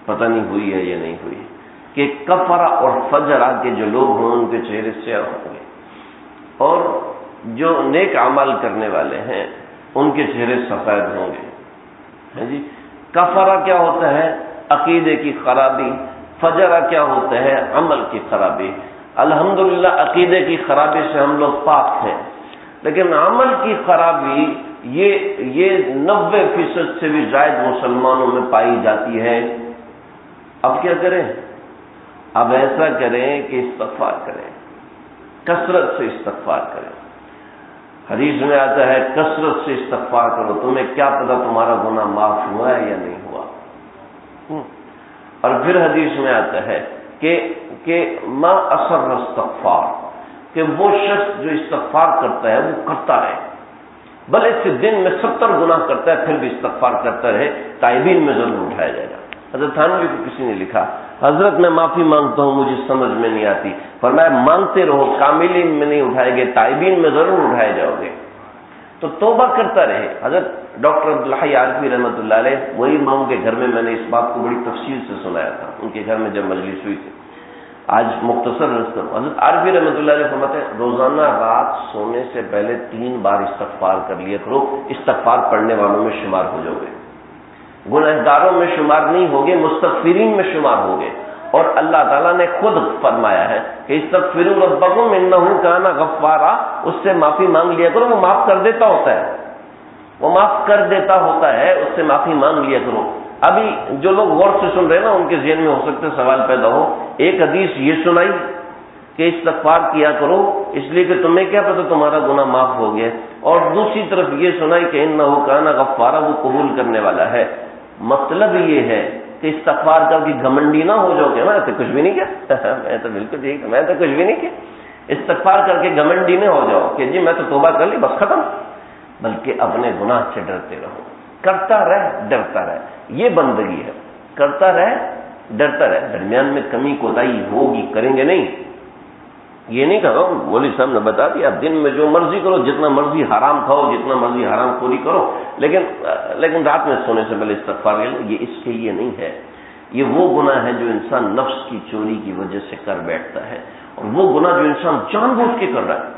پتہ نہیں ہوئی ہے یا نہیں ہوئی، کہ کفرہ اور فجرہ کے جو لوگ ہوں ان کے چہرے سیاہ ہوں گے، اور جو نیک اعمال کرنے والے ہیں ان کے چہرے سفید ہوں گے۔ جی، کفرہ کیا ہوتا ہے؟ عقیدے کی خرابی، فجرہ کیا ہوتا ہے؟ عمل کی خرابی۔ الحمدللہ عقیدے کی خرابی سے ہم لوگ پاک ہیں، لیکن عمل کی خرابی یہ 90% سے بھی زائد مسلمانوں میں پائی جاتی ہے۔ اب کیا کریں؟ اب ایسا کریں کہ استغفار کریں، کثرت سے استغفار کریں۔ حدیث میں آتا ہے کثرت سے استغفار کرو، تمہیں کیا پتہ تمہارا گناہ معاف ہوا ہے یا نہیں ہوا۔ اور پھر حدیث میں آتا ہے کہ ما اثر استغفار، کہ وہ شخص جو استغفار کرتا ہے وہ کرتا رہے، بھلے سے دن میں 70 گناہ کرتا ہے پھر بھی استغفار کرتا رہے، تائبین میں ضرور اٹھایا جائے گا۔ حضرت تھانوی کو کسی نے لکھا، حضرت میں معافی مانگتا ہوں مجھے سمجھ میں نہیں آتی، فرمایا مانگتے رہو، کاملین میں نہیں اٹھائے گے، تائبین میں ضرور اٹھائے جاؤ گے، تو توبہ کرتا رہے۔ حضرت ڈاکٹر عبدالحی عارفی رحمۃ اللہ علیہ، وہی امام کے گھر میں نے اس بات کو بڑی تفصیل سے سنایا تھا، ان کے گھر میں جب مجلس ہوئی تھی، آج مختصر رض کروں۔ حضرت عارفی رحمۃ اللہ علیہ فرماتے ہیں روزانہ رات سونے سے پہلے 3 بار استغفار کر لیا کرو، استغفار پڑھنے والوں میں شمار ہو جاؤ گے، گنہگاروں میں شمار نہیں ہوگے، مستغفرین میں شمار ہوگے۔ اور اللہ تعالیٰ نے خود فرمایا ہے کہ استغفروا ربکم انہ کان غفارا، اس سے معافی مانگ لیا کرو، وہ معاف کر دیتا ہوتا ہے، وہ معاف کر دیتا ہوتا ہے، اس سے معافی مانگ لیا کرو۔ ابھی جو لوگ غور سے سن رہے ہیں نا، ان کے ذہن میں ہو سکتا ہے سوال پیدا ہو، ایک حدیث یہ سنائی کہ استغفار کیا کرو اس لیے کہ تمہیں کیا پتہ تمہارا گناہ معاف ہو گیا، اور دوسری طرف یہ سنائی کہ انہ کان غفارا، وہ قبول کرنے والا ہے۔ مطلب یہ ہے کہ استغفار کر کے گھمنڈی نہ ہو جاؤ کہ میں تو کچھ بھی نہیں کیا میں تو بالکل ٹھیک، میں تو کچھ بھی نہیں کیا۔ استغفار کر کے گھمنڈی نہ ہو جاؤ کہ جی میں تو توبہ کر لی بس ختم، بلکہ اپنے گناہ سے ڈرتے رہو، کرتا رہ ڈرتا رہ، یہ بندگی ہے، کرتا رہ ڈرتا رہ، درمیان میں کمی کوتاہی ہوگی، کریں گے نہیں، یہ نہیں کہا مولوی صاحب نے بتا دیا دن میں جو مرضی کرو، جتنا مرضی حرام کھاؤ، جتنا مرضی حرام خوری کرو، لیکن رات میں سونے سے پہلے استغفار کر لو، یہ اس کے لیے نہیں ہے۔ یہ وہ گناہ ہے جو انسان نفس کی چوری کی وجہ سے کر بیٹھتا ہے، اور وہ گناہ جو انسان جان بوجھ کے کر رہا ہے،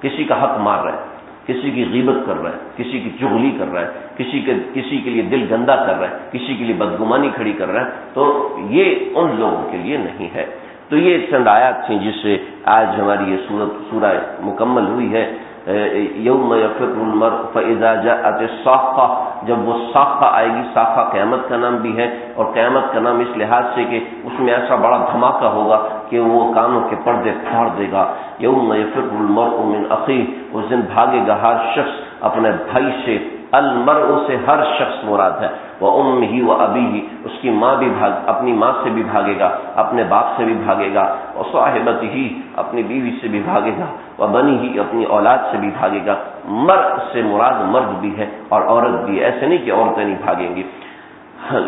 کسی کا حق مار رہا ہے، کسی کی غیبت کر رہا ہے، کسی کی چغلی کر رہا ہے، کسی کے لیے دل گندا کر رہا ہے، کسی کے لیے بدگمانی کھڑی کر رہا ہے، تو یہ ان لوگوں کے لیے نہیں ہے۔ تو یہ چند آیات تھیں جس سے آج ہماری یہ سورہ مکمل ہوئی ہے۔ یوم یفر المرء فاذا جاءت الصاخہ، جب وہ صاخہ آئے گی، صاخہ قیامت کا نام بھی ہے، اور قیامت کا نام اس لحاظ سے کہ اس میں ایسا بڑا دھماکہ ہوگا کہ وہ کانوں کے پردے پھاڑ دے گا۔ یوم یفر المرء من اخیہ، اس دن بھاگے گا ہر شخص اپنے بھائی سے، المرء سے ہر شخص مراد ہے، وامہ وابیہ، اس کی ماں بھی اپنی ماں سے بھی بھاگے گا، اپنے باپ سے بھی بھاگے گا، وصاحبتہ، اپنی بیوی سے بھی بھاگے گا، وبنیہ، اپنی اولاد سے بھی بھاگے گا۔ مرء سے مراد مرد بھی ہے اور عورت بھی ہے، ایسے نہیں کہ عورتیں نہیں بھاگیں گی۔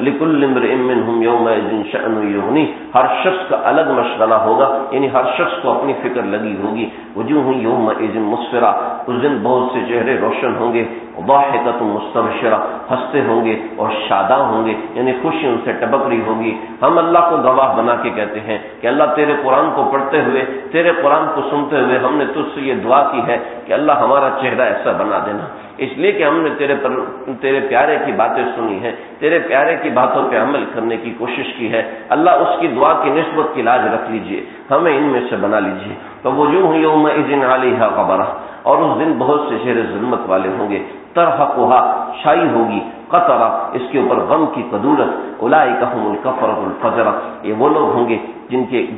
لکل امرئ منہم یومئذ شأن یغنیہ، ہر شخص کا الگ مشغلہ ہوگا، یعنی ہر شخص کو اپنی فکر لگی ہوگی۔ وجوہ یومئذ مسفرہ، اس دن بہت سے چہرے روشن ہوں گے، ضاحکۃ مستبشرہ، ہنستے ہوں گے اور شاداں ہوں گے، یعنی خوشی ان سے ٹپک رہی ہوگی۔ ہم اللہ کو گواہ بنا کے کہتے ہیں کہ اللہ تیرے قرآن کو پڑھتے ہوئے، تیرے قرآن کو سنتے ہوئے ہم نے تجھ سے یہ دعا کی ہے کہ اللہ ہمارا چہرہ ایسا بنا دینا، اس لیے کہ ہم نے تیرے پیارے کی باتیں سنی ہیں، تیرے پیارے کی باتوں پہ عمل کرنے کی کوشش کی ہے، اللہ اس کی دعا کی نسبت کی لاج رکھ لیجئے، ہمیں ان میں سے بنا لیجئے۔ تو وجوہ یومئذ علیہا غبرہ، اور اس دن بہت سے چہرے ظلمت والے ہوں گے، ترہقھا، چھائی ہوگی، قطرہ، اس کے اوپر غم کی قدورت، اولئک ھم الکفرۃ الفجرہ، یہ وہ لوگ ہوں گے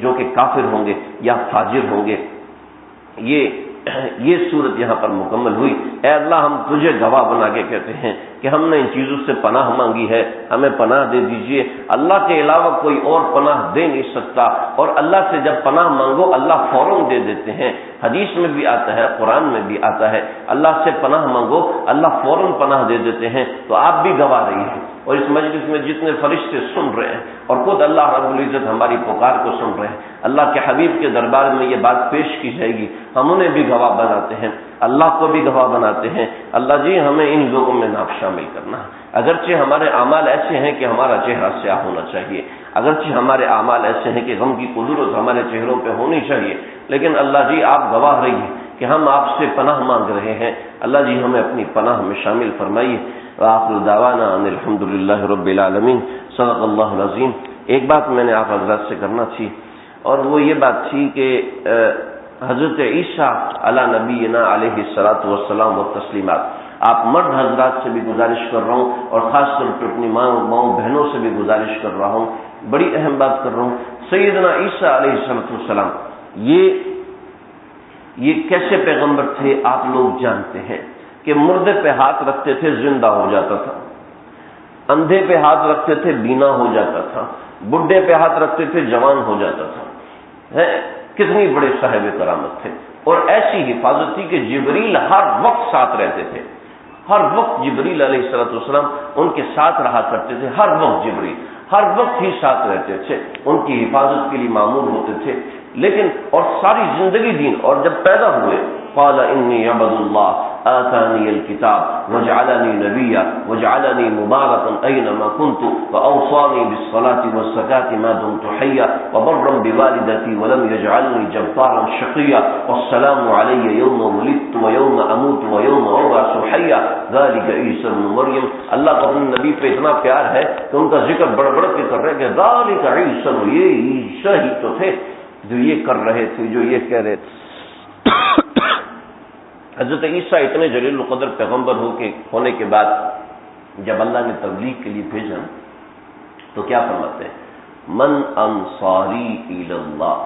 جو کہ کافر ہوں گے یا فاجر ہوں گے۔ یہ صورت یہاں پر مکمل ہوئی۔ اے اللہ ہم تجھے گواہ بنا کے کہتے ہیں کہ ہم نے ان چیزوں سے پناہ مانگی ہے، ہمیں پناہ دے دیجئے، اللہ کے علاوہ کوئی اور پناہ دے نہیں سکتا، اور اللہ سے جب پناہ مانگو اللہ فوراً دے دیتے ہیں، حدیث میں بھی آتا ہے، قرآن میں بھی آتا ہے، اللہ سے پناہ مانگو اللہ فوراً پناہ دے دیتے ہیں۔ تو آپ بھی گواہ رہی ہیں، اور اس مجلس میں جتنے فرشتے سن رہے ہیں، اور خود اللہ رب العزت ہماری پکار کو سن رہے ہیں، اللہ کے حبیب کے دربار میں یہ بات پیش کی جائے گی، ہم انہیں بھی گواہ بناتے ہیں، اللہ کو بھی گواہ بناتے ہیں، اللہ جی ہمیں ان لوگوں میں نہ شامل کرنا، اگرچہ ہمارے اعمال ایسے ہیں کہ ہمارا چہرہ سیاہ ہونا چاہیے، اگرچہ ہمارے اعمال ایسے ہیں کہ غم کی قدرت ہمارے چہروں پہ ہونی چاہیے، لیکن اللہ جی آپ گواہ رہیے کہ ہم آپ سے پناہ مانگ رہے ہیں، اللہ جی ہمیں اپنی پناہ میں شامل فرمائیے۔ وآخر دعوانا ان الحمد للہ رب العالمین، صدق اللہ العظیم۔ ایک بات میں نے آپ حضرات سے کرنا تھی، اور وہ یہ بات تھی کہ حضرت عیسیٰ علی نبینا علیہ الصلاۃ والسلام و تسلیمات، آپ مرد حضرات سے بھی گزارش کر رہا ہوں، اور خاص طور پر اپنی ماؤں بہنوں سے بھی گزارش کر رہا ہوں، بڑی اہم بات کر رہا ہوں۔ سیدنا عیسیٰ علیہ السلام یہ کیسے پیغمبر تھے آپ لوگ جانتے ہیں کہ مردے پہ ہاتھ رکھتے تھے زندہ ہو جاتا تھا، اندھے پہ ہاتھ رکھتے تھے بینا ہو جاتا تھا، بڈھے پہ ہاتھ رکھتے تھے جوان ہو جاتا تھا، کتنی بڑے صاحب کرامت تھے، اور ایسی حفاظت تھی کہ جبریل ہر وقت ساتھ رہتے تھے، ہر وقت جبریل علیہ السلام ان کے ساتھ رہا کرتے تھے، ہر وقت جبریل ہر وقت ہی ساتھ رہتے تھے، ان کی حفاظت کے لیے معمور ہوتے تھے۔ لیکن اور ساری زندگی دین، اور جب پیدا ہوئے قال انی عبد اللہ آتانی الکتاب وجعلنی نبیا وجعلنی مبارکا اینما کنت واوصانی بالصلاة والزکاة ما دمت حیا وبرا بوالدتی ولم یجعلنی جبارا شقیا والسلام علی یوم ولدت ویوم اموت ویوم ابعث حیا ذلک عیسی ابن مریم۔ اللہ کو اپنے نبی پہ اتنا پیار ہے کہ ان کا ذکر بڑھ بڑھ کے کر رہے کہ ذلک عیسی، یہ عیسی ہی تو تھے جو یہ کر رہے تھے، جو یہ کہہ رہے تھے۔ حضرت عیسیٰ اتنے جلیل القدر پیغمبر ہونے کے بعد جب اللہ نے تبلیغ کے لیے بھیجا تو کیا فرماتے ہیں؟ من انصاری الی اللہ،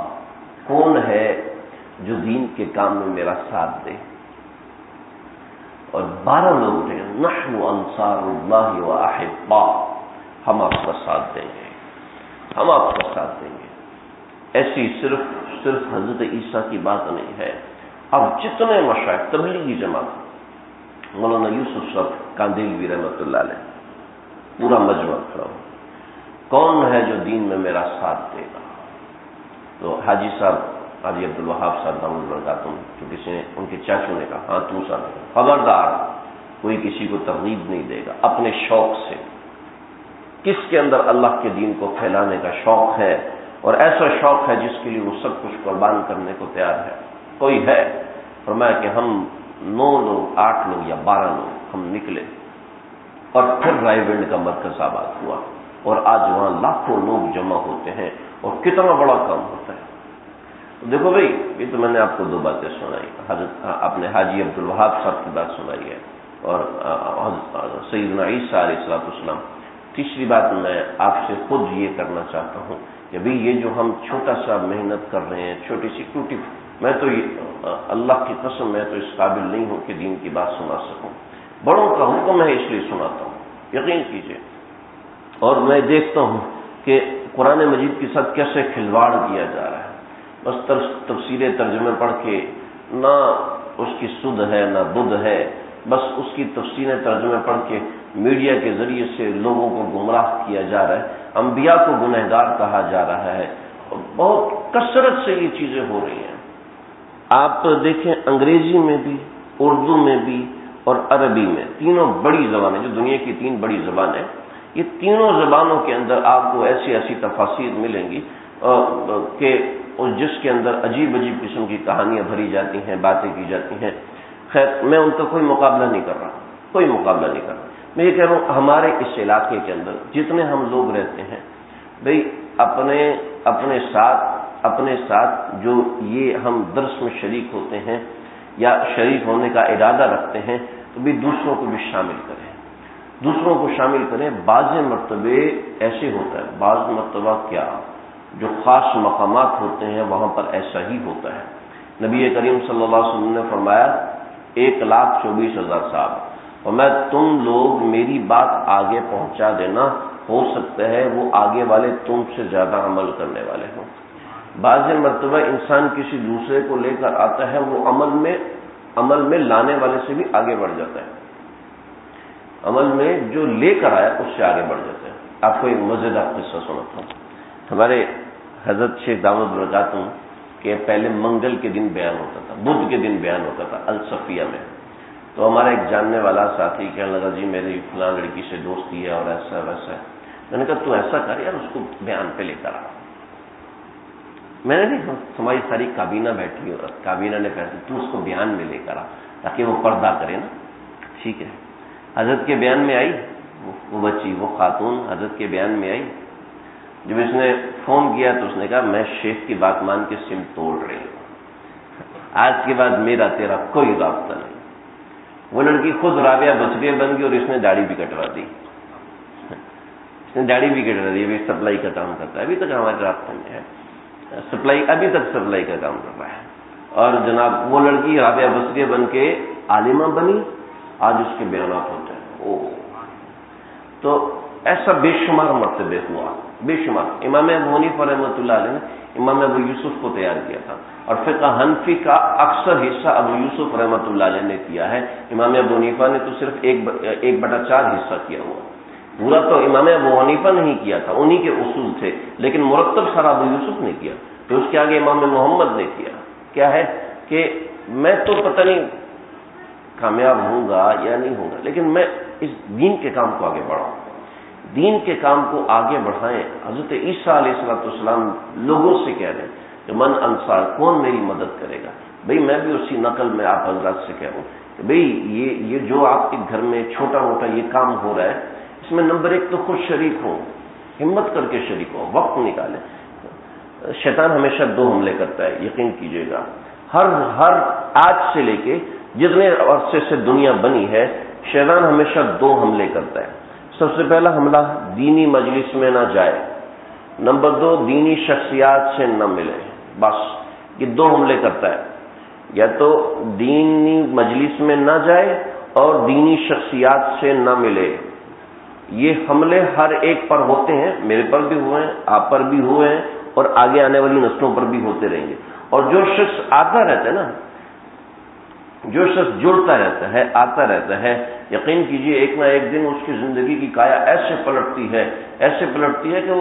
کون ہے جو دین کے کام میں میرا ساتھ دے؟ اور 12 لوگ تھے، نحن انصار اللہ واحبا، ہم آپ کا ساتھ دیں گے، ہم آپ کا ساتھ دیں گے۔ ایسی صرف حضرت عیسیٰ کی بات نہیں ہے، اب جتنے مشائخ تبلیغی جماعت، مولانا یوسف صاحب کاندیلوی رحمۃ اللہ علیہ، پورا مجمع کھڑا ہو، کون ہے جو دین میں میرا ساتھ دے گا؟ تو حاجی صاحب حاجی عبدالوہاب صاحب دامت برکاتہم، تو کسی نے ان کے چاچو نے کہا ہاں تو صاحب، خبردار کوئی کسی کو ترغیب نہیں دے گا، اپنے شوق سے، کس کے اندر اللہ کے دین کو پھیلانے کا شوق ہے اور ایسا شوق ہے جس کے لیے وہ سب کچھ قربان کرنے کو تیار ہے، کوئی ہے؟ فرمایا کہ ہم 9 لوگ 8 لوگ یا 12 لوگ ہم نکلے، اور پھر رائے ونڈ کا مرکز آباد ہوا، اور آج وہاں لاکھوں لوگ جمع ہوتے ہیں، اور کتنا بڑا کام ہوتا ہے۔ دیکھو بھائی، یہ تو میں نے آپ کو 2 باتیں سنائی، حضرت اپنے حاجی عبدالوہاب صاحب کی بات سنائی ہے، اور سیدنا عیسیٰ علیہ السلام۔ تیسری بات میں آپ سے خود یہ کرنا چاہتا ہوں کہ بھئی یہ جو ہم چھوٹا سا محنت کر رہے ہیں، چھوٹی سی ٹوٹی، میں تو اللہ کی قسم میں تو اس قابل نہیں ہوں کہ دین کی بات سنا سکوں، بڑوں کا حکم ہے اس لیے سناتا ہوں، یقین کیجئے۔ اور میں دیکھتا ہوں کہ قرآن مجید کے ساتھ کیسے کھلواڑ کیا جا رہا ہے، بس تفسیر ترجمے پڑھ کے نہ اس کی سدھ ہے نہ بدھ ہے، بس اس کی تفسیر ترجمے پڑھ کے میڈیا کے ذریعے سے لوگوں کو گمراہ کیا جا رہا ہے، انبیاء کو گنہگار کہا جا رہا ہے، بہت کثرت سے یہ چیزیں ہو رہی ہیں۔ آپ دیکھیں انگریزی میں بھی، اردو میں بھی اور عربی میں، تینوں بڑی زبانیں جو دنیا کی 3 بڑی زبانیں، یہ تینوں زبانوں کے اندر آپ کو ایسی ایسی تفاسیر ملیں گی کہ جس کے اندر عجیب عجیب قسم کی کہانیاں بھری جاتی ہیں، باتیں کی جاتی ہیں۔ خیر میں ان کا کوئی مقابلہ نہیں کر رہا، کوئی مقابلہ نہیں کر رہا، میں یہ کہہ رہا ہوں ہمارے اس علاقے کے اندر جتنے ہم لوگ رہتے ہیں بھئی، اپنے ساتھ جو یہ ہم درس میں شریک ہوتے ہیں یا شریک ہونے کا ارادہ رکھتے ہیں، تو بھی دوسروں کو بھی شامل کریں، دوسروں کو شامل کریں۔ بعض مرتبے ایسے ہوتا ہے، بعض مرتبہ کیا جو خاص مقامات ہوتے ہیں وہاں پر ایسا ہی ہوتا ہے۔ نبی کریم صلی اللہ علیہ وسلم نے فرمایا 1,24,000 صاحب، اور میں تم لوگ میری بات آگے پہنچا دینا، ہو سکتا ہے وہ آگے والے تم سے زیادہ عمل کرنے والے ہوں۔ بعض مرتبہ انسان کسی دوسرے کو لے کر آتا ہے، وہ عمل میں لانے والے سے بھی آگے بڑھ جاتا ہے، عمل میں جو لے کر آیا اس سے آگے بڑھ جاتا ہے۔ آپ کو ایک مزیدار قصہ سناتا ہوں۔ ہمارے حضرت شیخ دامت برکاتہم کے پہلے منگل کے دن بیان ہوتا تھا، بدھ کے دن بیان ہوتا تھا الصفیہ میں، تو ہمارا ایک جاننے والا ساتھی کہنے لگا جی میری فلاں لڑکی سے دوستی ہے اور ایسا ویسا ہے۔ میں نے کہا تو ایسا کر یار، اس کو بیان پہ لے کر آ۔ میں نے نہیں، ہماری ساری کابینہ بیٹھی اور کابینہ نے کہا تو اس کو بیان میں لے کر آ تاکہ وہ پردہ کرے نا۔ ٹھیک ہے، حضرت کے بیان میں آئی وہ بچی، وہ خاتون حضرت کے بیان میں آئی۔ جب اس نے فون کیا تو اس نے کہا میں شیخ کی بات مان کے سم توڑ رہی ہوں، آج کے بعد میرا تیرا کوئی رابطہ نہیں۔ وہ لڑکی خود رابعہ بصریہ بن گئی اور اس نے داڑھی بھی کٹوا دی، اس نے داڑھی بھی کٹوا دی، ابھی سپلائی کا کام کرتا ہے، ابھی تک ہمارے رابطے میں ہے، ابھی تک سپلائی کا کام کر رہا ہے۔ اور جناب وہ لڑکی رابعہ بصریہ بن کے عالمہ بنی، آج اس کے بیانات ہوتے ہیں۔ تو ایسا بے شمار مرتبے ہوا۔ بے شمار. امام ابو حنیفہ رحمۃ اللہ علیہ نے امام ابو یوسف کو تیار کیا تھا، اور فقہ حنفی کا اکثر حصہ ابو یوسف رحمۃ اللہ علیہ نے کیا ہے. امام ابو حنیفہ نے تو صرف 1/4 حصہ کیا ہوا. پورا تو امام ابو حنیفہ نے ہی کیا تھا، انہی کے اصول تھے، لیکن مرتب سارا ابو یوسف نے کیا. پھر اس کے آگے امام محمد نے کیا ہے کہ میں تو پتہ نہیں کامیاب ہوں گا یا نہیں ہوں گا، لیکن میں اس دین کے کام کو آگے بڑھاؤں، دین کے کام کو آگے بڑھائیں. حضرت عیسیٰ علیہ السلام لوگوں سے کہہ رہے ہیں کہ من انصار، کون میری مدد کرے گا. بھئی میں بھی اسی نقل میں آپ حضرات سے کہہ رہا ہوں کہ بھئی یہ جو آپ کے گھر میں چھوٹا موٹا یہ کام ہو رہا ہے، اس میں نمبر 1 تو خود شریک ہوں، ہمت کر کے شریک ہوں، وقت نکالیں. شیطان ہمیشہ 2 حملے کرتا ہے، یقین کیجئے گا. ہر آج سے لے کے جتنے عرصے سے دنیا بنی ہے، شیطان ہمیشہ 2 حملے کرتا ہے. سب سے پہلا حملہ دینی مجلس میں نہ جائے، نمبر 2 دینی شخصیات سے نہ ملے. بس یہ 2 حملے کرتا ہے، یا تو دینی مجلس میں نہ جائے اور دینی شخصیات سے نہ ملے. یہ حملے ہر ایک پر ہوتے ہیں، میرے پر بھی ہوئے ہیں، آپ پر بھی ہوئے ہیں، اور آگے آنے والی نسلوں پر بھی ہوتے رہیں گے. اور جو شخص آتا رہتا ہے نا، جو شخص جڑتا رہتا ہے، آتا رہتا ہے، یقین کیجئے ایک نہ ایک دن اس کی زندگی کی کایا ایسے پلٹتی ہے کہ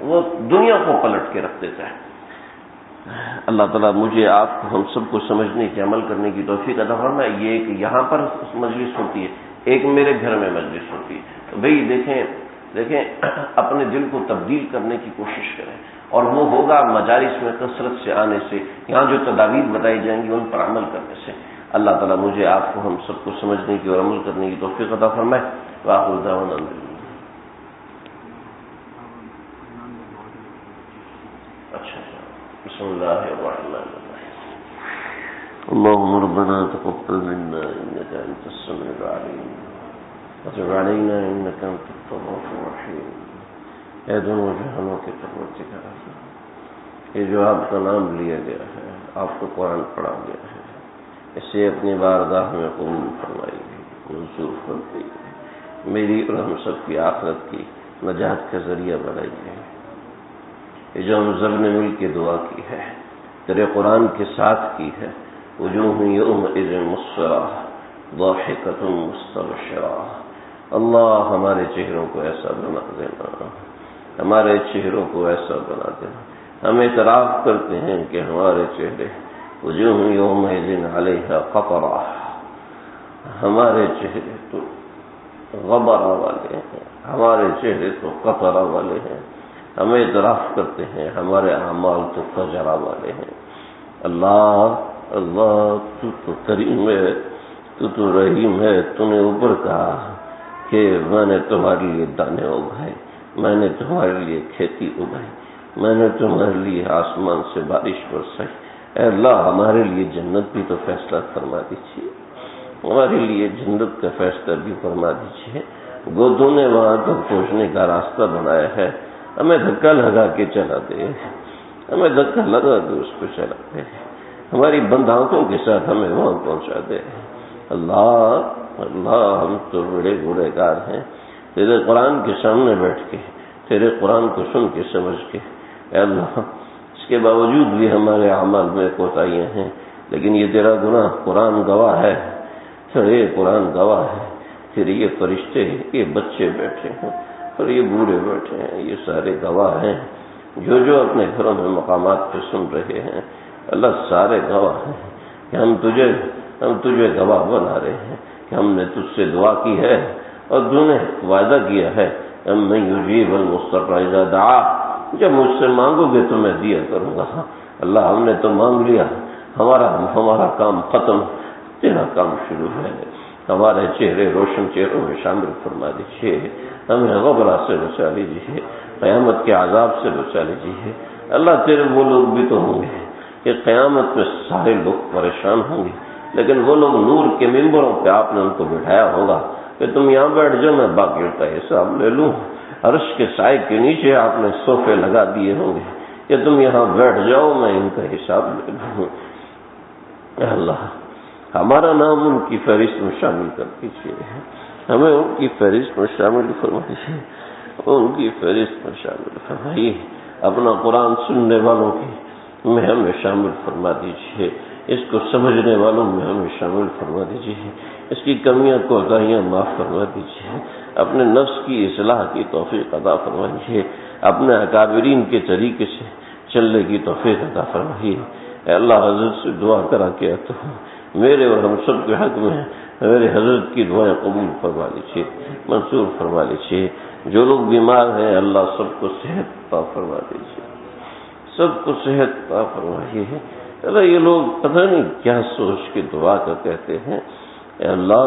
وہ دنیا کو پلٹ کے رکھ دیتا ہے. اللہ تعالیٰ مجھے آپ کو ہم سب کو سمجھنے کی، عمل کرنے کی توفیق عطا فرمائے. یہ ایک یہاں پر مجلس ہوتی ہے، ایک میرے گھر میں مجلس ہوتی ہے. تو بھئی دیکھیں اپنے دل کو تبدیل کرنے کی کوشش کریں، اور وہ ہوگا مجالس میں کثرت سے آنے سے، یہاں جو تدابیر بتائی جائیں گی ان پر عمل کرنے سے. اللہ تعالیٰ مجھے آپ کو ہم سب کو سمجھنے کی اور عمل کرنے کی توفیق عطا فرمائے. وآخر دعوانا اچھا بسم اللہ الرحمن الرحیم. اللهم ربنا تقبل منا انك انت السميع العليم وتب علينا انك انت التواب الرحيم. اے دونوں جہانوں کے پروردگار، یہ جو آپ کا نام لیا گیا ہے، آپ کو قرآن پڑھا گیا ہے، اسے اپنی بارگاہ میں قبول فرمائیے، منظور فرمائیے، میری اور ہم سب کی آخرت کی نجات کا ذریعہ بنائیے. یہ جو ہم سب نے مل کے دعا کی ہے، تیرے قرآن کے ساتھ کی ہے، وجوہ یومئذ مسفرہ ضاحکۃ مستبشرہ. اللہ ہمارے چہروں کو ایسا بنا دینا، ہمارے چہروں کو ایسا بنا دینا. ہم اعتراف کرتے ہیں کہ ہمارے چہرے وجوہ یومئذ علیہا قطرہ، ہمارے چہرے تو غبرہ والے ہیں، ہمارے چہرے تو قطرہ والے ہیں. ہم اعتراف کرتے ہیں ہمارے اعمال تو فجرہ والے ہیں. اللہ تو کریم ہے، تو رحیم ہے. تو نے اوپر کہا کہ میں نے تمہارے لیے دانے اگائے، میں نے تمہارے لیے کھیتی اگائی، میں نے تمہارے لیے آسمان سے بارش برسائی. اے اللہ ہمارے لیے جنت بھی تو فیصلہ فرما دیجیے، ہمارے لیے جنت کا فیصلہ بھی فرما دیجیے. گودوں نے وہاں تک پہنچنے کا راستہ بنایا ہے، ہمیں دھکا لگا کے چلا دے، ہمیں دھکا لگا دے اس کو چلا دے، ہماری بند آنکھوں کے ساتھ ہمیں وہاں پہنچا دے. اللہ ہم تو بڑے گنہگار ہیں، تیرے قرآن کے سامنے بیٹھ کے، تیرے قرآن کو سن کے سمجھ کے. اے اللہ اس کے باوجود بھی ہمارے اعمال میں کوتاہیاں ہیں، لیکن یہ تیرا گناہ قرآن گواہ ہے، یہ قرآن گواہ ہے. پھر یہ فرشتے، یہ بچے بیٹھے ہیں اور یہ بوڑھے بیٹھے ہیں، یہ سارے گواہ ہیں. جو اپنے گھروں میں مقامات پہ سن رہے ہیں، اللہ سارے گواہ ہیں کہ ہم تجھے گواہ بنا رہے ہیں کہ ہم نے تجھ سے دعا کی ہے اور تو نے وعدہ کیا ہے میں یجیب المضطر اذا دعا، جب مجھ سے مانگو گے تو میں دیا کروں گا. اللہ ہم نے تو مانگ لیا، ہمارا کام ختم، تیرا کام شروع ہے. ہمارے چہرے روشن چہروں میں شامل فرما دیجیے، ہمیں غبرہ سے بچا لیجیے، قیامت کے عذاب سے بچا لیجیے. اللہ تیرے وہ لوگ بھی تو ہوں گے کہ قیامت میں سارے لوگ پریشان ہوں گے، لیکن وہ لوگ نور کے ممبروں پہ آپ نے ان کو بٹھایا ہوگا کہ تم یہاں بیٹھ جاؤ، میں باقی کا حساب لے لوں. عرش کے سائے کے نیچے آپ نے صوفے لگا دیے ہوں گے کہ تم یہاں بیٹھ جاؤ، میں ان کا حساب لے لوں. اے اللہ ہمارا نام ان کی فہرست میں شامل کر دیجیے، ہمیں ان کی فہرست میں شامل فرمائیے. ان کی فہرست میں شامل فرمائیے، اپنا قرآن سننے والوں کی میں ہمیں شامل فرما دیجیے، اس کو سمجھنے والوں میں ہمیں شامل فرما دیجیے، اس کی کمیاں کوتاہیاں معاف فرما دیجیے، اپنے نفس کی اصلاح کی توفیق عطا فرمائیے، اپنے اکابرین کے طریقے سے چلنے کی توفیق عطا فرمائیے۔ اے اللہ، حضرت سے دعا کرا کے آتا ہوں، میرے اور ہم سب کے حق میں میرے حضرت کی دعائیں قبول فرما لیجیے، منظور فرما لیجیے۔ جو لوگ بیمار ہیں اللہ سب کو صحت عطا فرما دیجیے، سب کو صحت عطا فرمائیے۔ اللہ، یہ لوگ پتہ نہیں کیا سوچ کے دعا کا کہتے ہیں، اے اللہ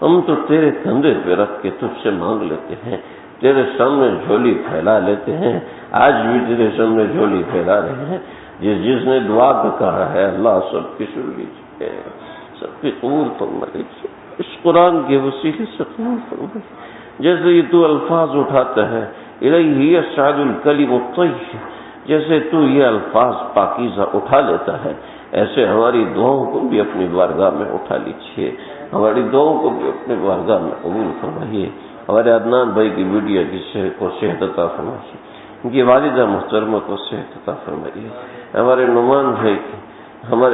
ہم تو تیرے کندھے پہ رکھ کے تجھ سے مانگ لیتے ہیں، تیرے سامنے جھولی پھیلا لیتے ہیں، آج بھی تیرے سامنے جھولی پھیلا رہے ہیں۔ جس نے دعا کا کہا ہے اللہ سب کی سن لیجیے، سب کی قبول فرما لیجیے، اس قرآن کے وسیلے سے قبول فرمائیے۔ جیسے یہ تو الفاظ اٹھاتا ہے الیہ یصعد الکلم الطیب، جیسے تو یہ الفاظ پاکیزہ اٹھا لیتا ہے، ایسے ہماری دعاؤں کو بھی اپنی بارگاہ میں اٹھا لیجیے، ہماری دعاؤں کو بھی اپنی بارگاہ میں قبول فرمائیے۔ ہمارے عدنان بھائی کی بیٹیا کو صحت عطا فرمائیے، ان کی والدہ محترمہ کو صحت عطا فرمائیے۔ ہمارے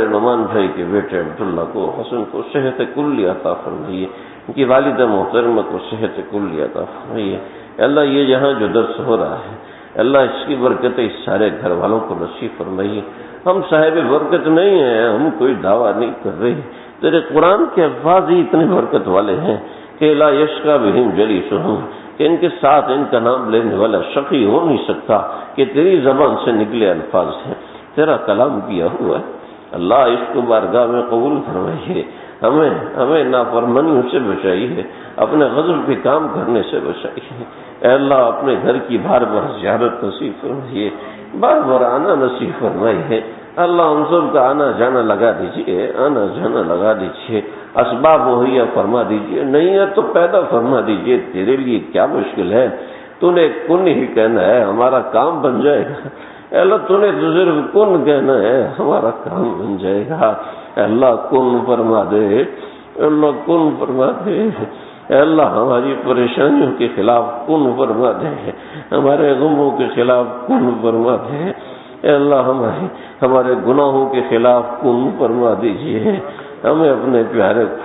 نعمان بھائی کے بیٹے عبداللہ کو، حسن کو صحت کلی عطا فرمائیے، ان کی والدہ محترمہ کو صحت کلی عطا فرمائیے۔ اللہ، یہ یہاں جو درس ہو رہا ہے اللہ اس کی برکتیں اس سارے گھر والوں کو نصیب فرمائیے۔ ہم صاحب برکت نہیں ہیں، ہم کوئی دعویٰ نہیں کر رہے، تیرے قرآن کے الفاظ ہی اتنے برکت والے ہیں کہ لا یشقی بہم جلیسہم، کہ ان کے ساتھ ان کا نام لینے والا شقی ہو نہیں سکتا، کہ تیری زبان سے نکلے الفاظ ہیں، تیرا کلام کیا ہوا ہے۔ اللہ اس کو بارگاہ میں قبول فرمائیے، ہمیں نافرمانیوں سے بچائیے، اپنے غضب کے کام کرنے سے بچائیے۔ اے اللہ، اپنے گھر کی بار بار زیارت نصیب فرمائیے، بار بار آنا نصیب فرمائیے۔ اللہ ہم سب کا آنا جانا لگا دیجیے، آنا جانا لگا دیجیے، اسباب مہیا فرما دیجیے، نہیں ہے تو پیدا فرما دیجیے، تیرے لیے کیا مشکل ہے، تو نے کن ہی کہنا ہے ہمارا کام بن جائے گا۔ اے اللہ، تو نے تو صرف کن کہنا ہے ہمارا کام بن جائے گا۔ اے اللہ کن فرما دے، اے اللہ کن فرما دے، اے اللہ ہماری پریشانیوں کے خلاف کن فرما دے، ہمارے غموں کے خلاف کن فرما دے، اے اللہ ہمارے گناہوں کے خلاف کن فرما دیجیے، ہمیں اپنے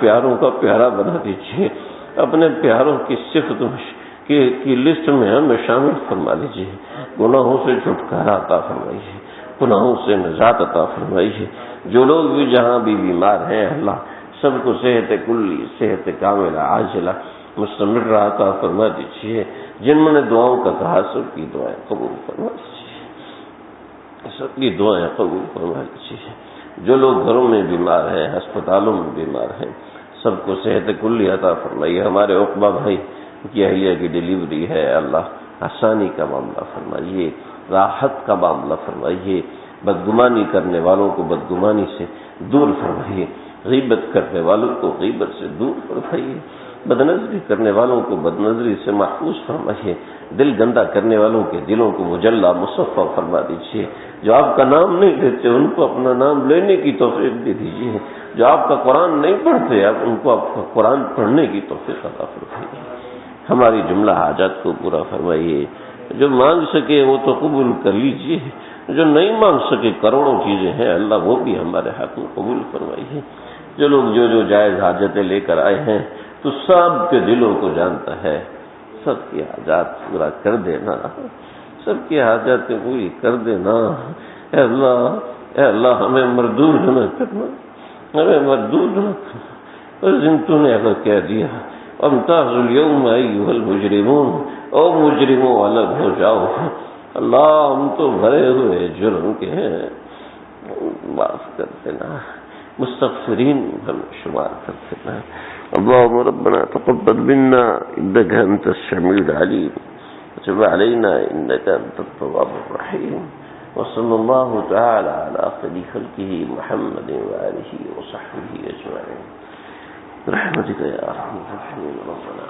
پیاروں کا پیارا بنا دیجیے، اپنے پیاروں کی صفتوں کی لسٹ میں ہمیں شامل فرما لیجیے، گناہوں سے چھٹکارا عطا فرمائیے، گناہوں سے نجات عطا فرمائیے۔ جو لوگ بھی جہاں بھی بیمار ہیں اللہ سب کو صحت کلی، صحت کاملہ عاجلہ مستمرہ عطا فرما دیجیے۔ جن میں نے دعاؤں کا کہا سب کی دعائیں قبول فرما دیجیے، سب کی دعائیں قبول فرما لیجیے۔ جو لوگ گھروں میں بیمار ہیں، ہسپتالوں میں بیمار ہیں، سب کو صحت کلی عطا فرمائیے۔ ہمارے عقبہ بھائی کی اہلیہ کی ڈیلیوری ہے اللہ آسانی کا معاملہ فرمائیے، راحت کا معاملہ فرمائیے، بدگمانی کرنے والوں کو بدگمانی سے دور فرمائیے، غیبت کرنے والوں کو غیبت سے دور فرمائیے، بدنظری کرنے والوں کو بدنظری سے محفوظ فرمائیے، دل گندا کرنے والوں کے دلوں کو مجلہ مصفہ فرما دیجیے۔ جو آپ کا نام نہیں لیتے ان کو اپنا نام لینے کی توفیق دے دیجیے، جو آپ کا قرآن نہیں پڑھتے آپ ان کو آپ کا قرآن پڑھنے کی توفیق عطا فرمائیے۔ ہماری جملہ حاجات کو پورا فرمائیے، جو مانگ سکے وہ تو قبول کر لیجیے، جو نہیں مانگ سکے کروڑوں چیزیں ہیں اللہ وہ بھی ہمارے حق میں قبول فرمائیے۔ جو لوگ جو جائز حاجتیں لے کر آئے ہیں تو سب کے دلوں کو جانتا ہے، سب کی حاجات پورا کر دینا، سب کی حاجتیں پوری کر دینا۔ اے اللہ ہمیں مردود نہ کرنا، ہمیں مردود نہ کرنا۔ اس دن تو نے اگر کہہ دیا امتازوا اليوم ایھا المجرمون، او مجرموں الگ ہو جاؤ، اللہ ہم تو بھرے ہوئے جرم کے ہیں، معاف کر دینا، مستغفرین ہمیں شمار کر دینا۔ اللهم ربنا تقبل منا انك انت السميع العليم وتب علينا انك انت التواب الرحيم، وصلى الله تعالى على خير خلقه محمد وآله وصحبه اجمعين برحمتك يا ارحم الراحمين ربنا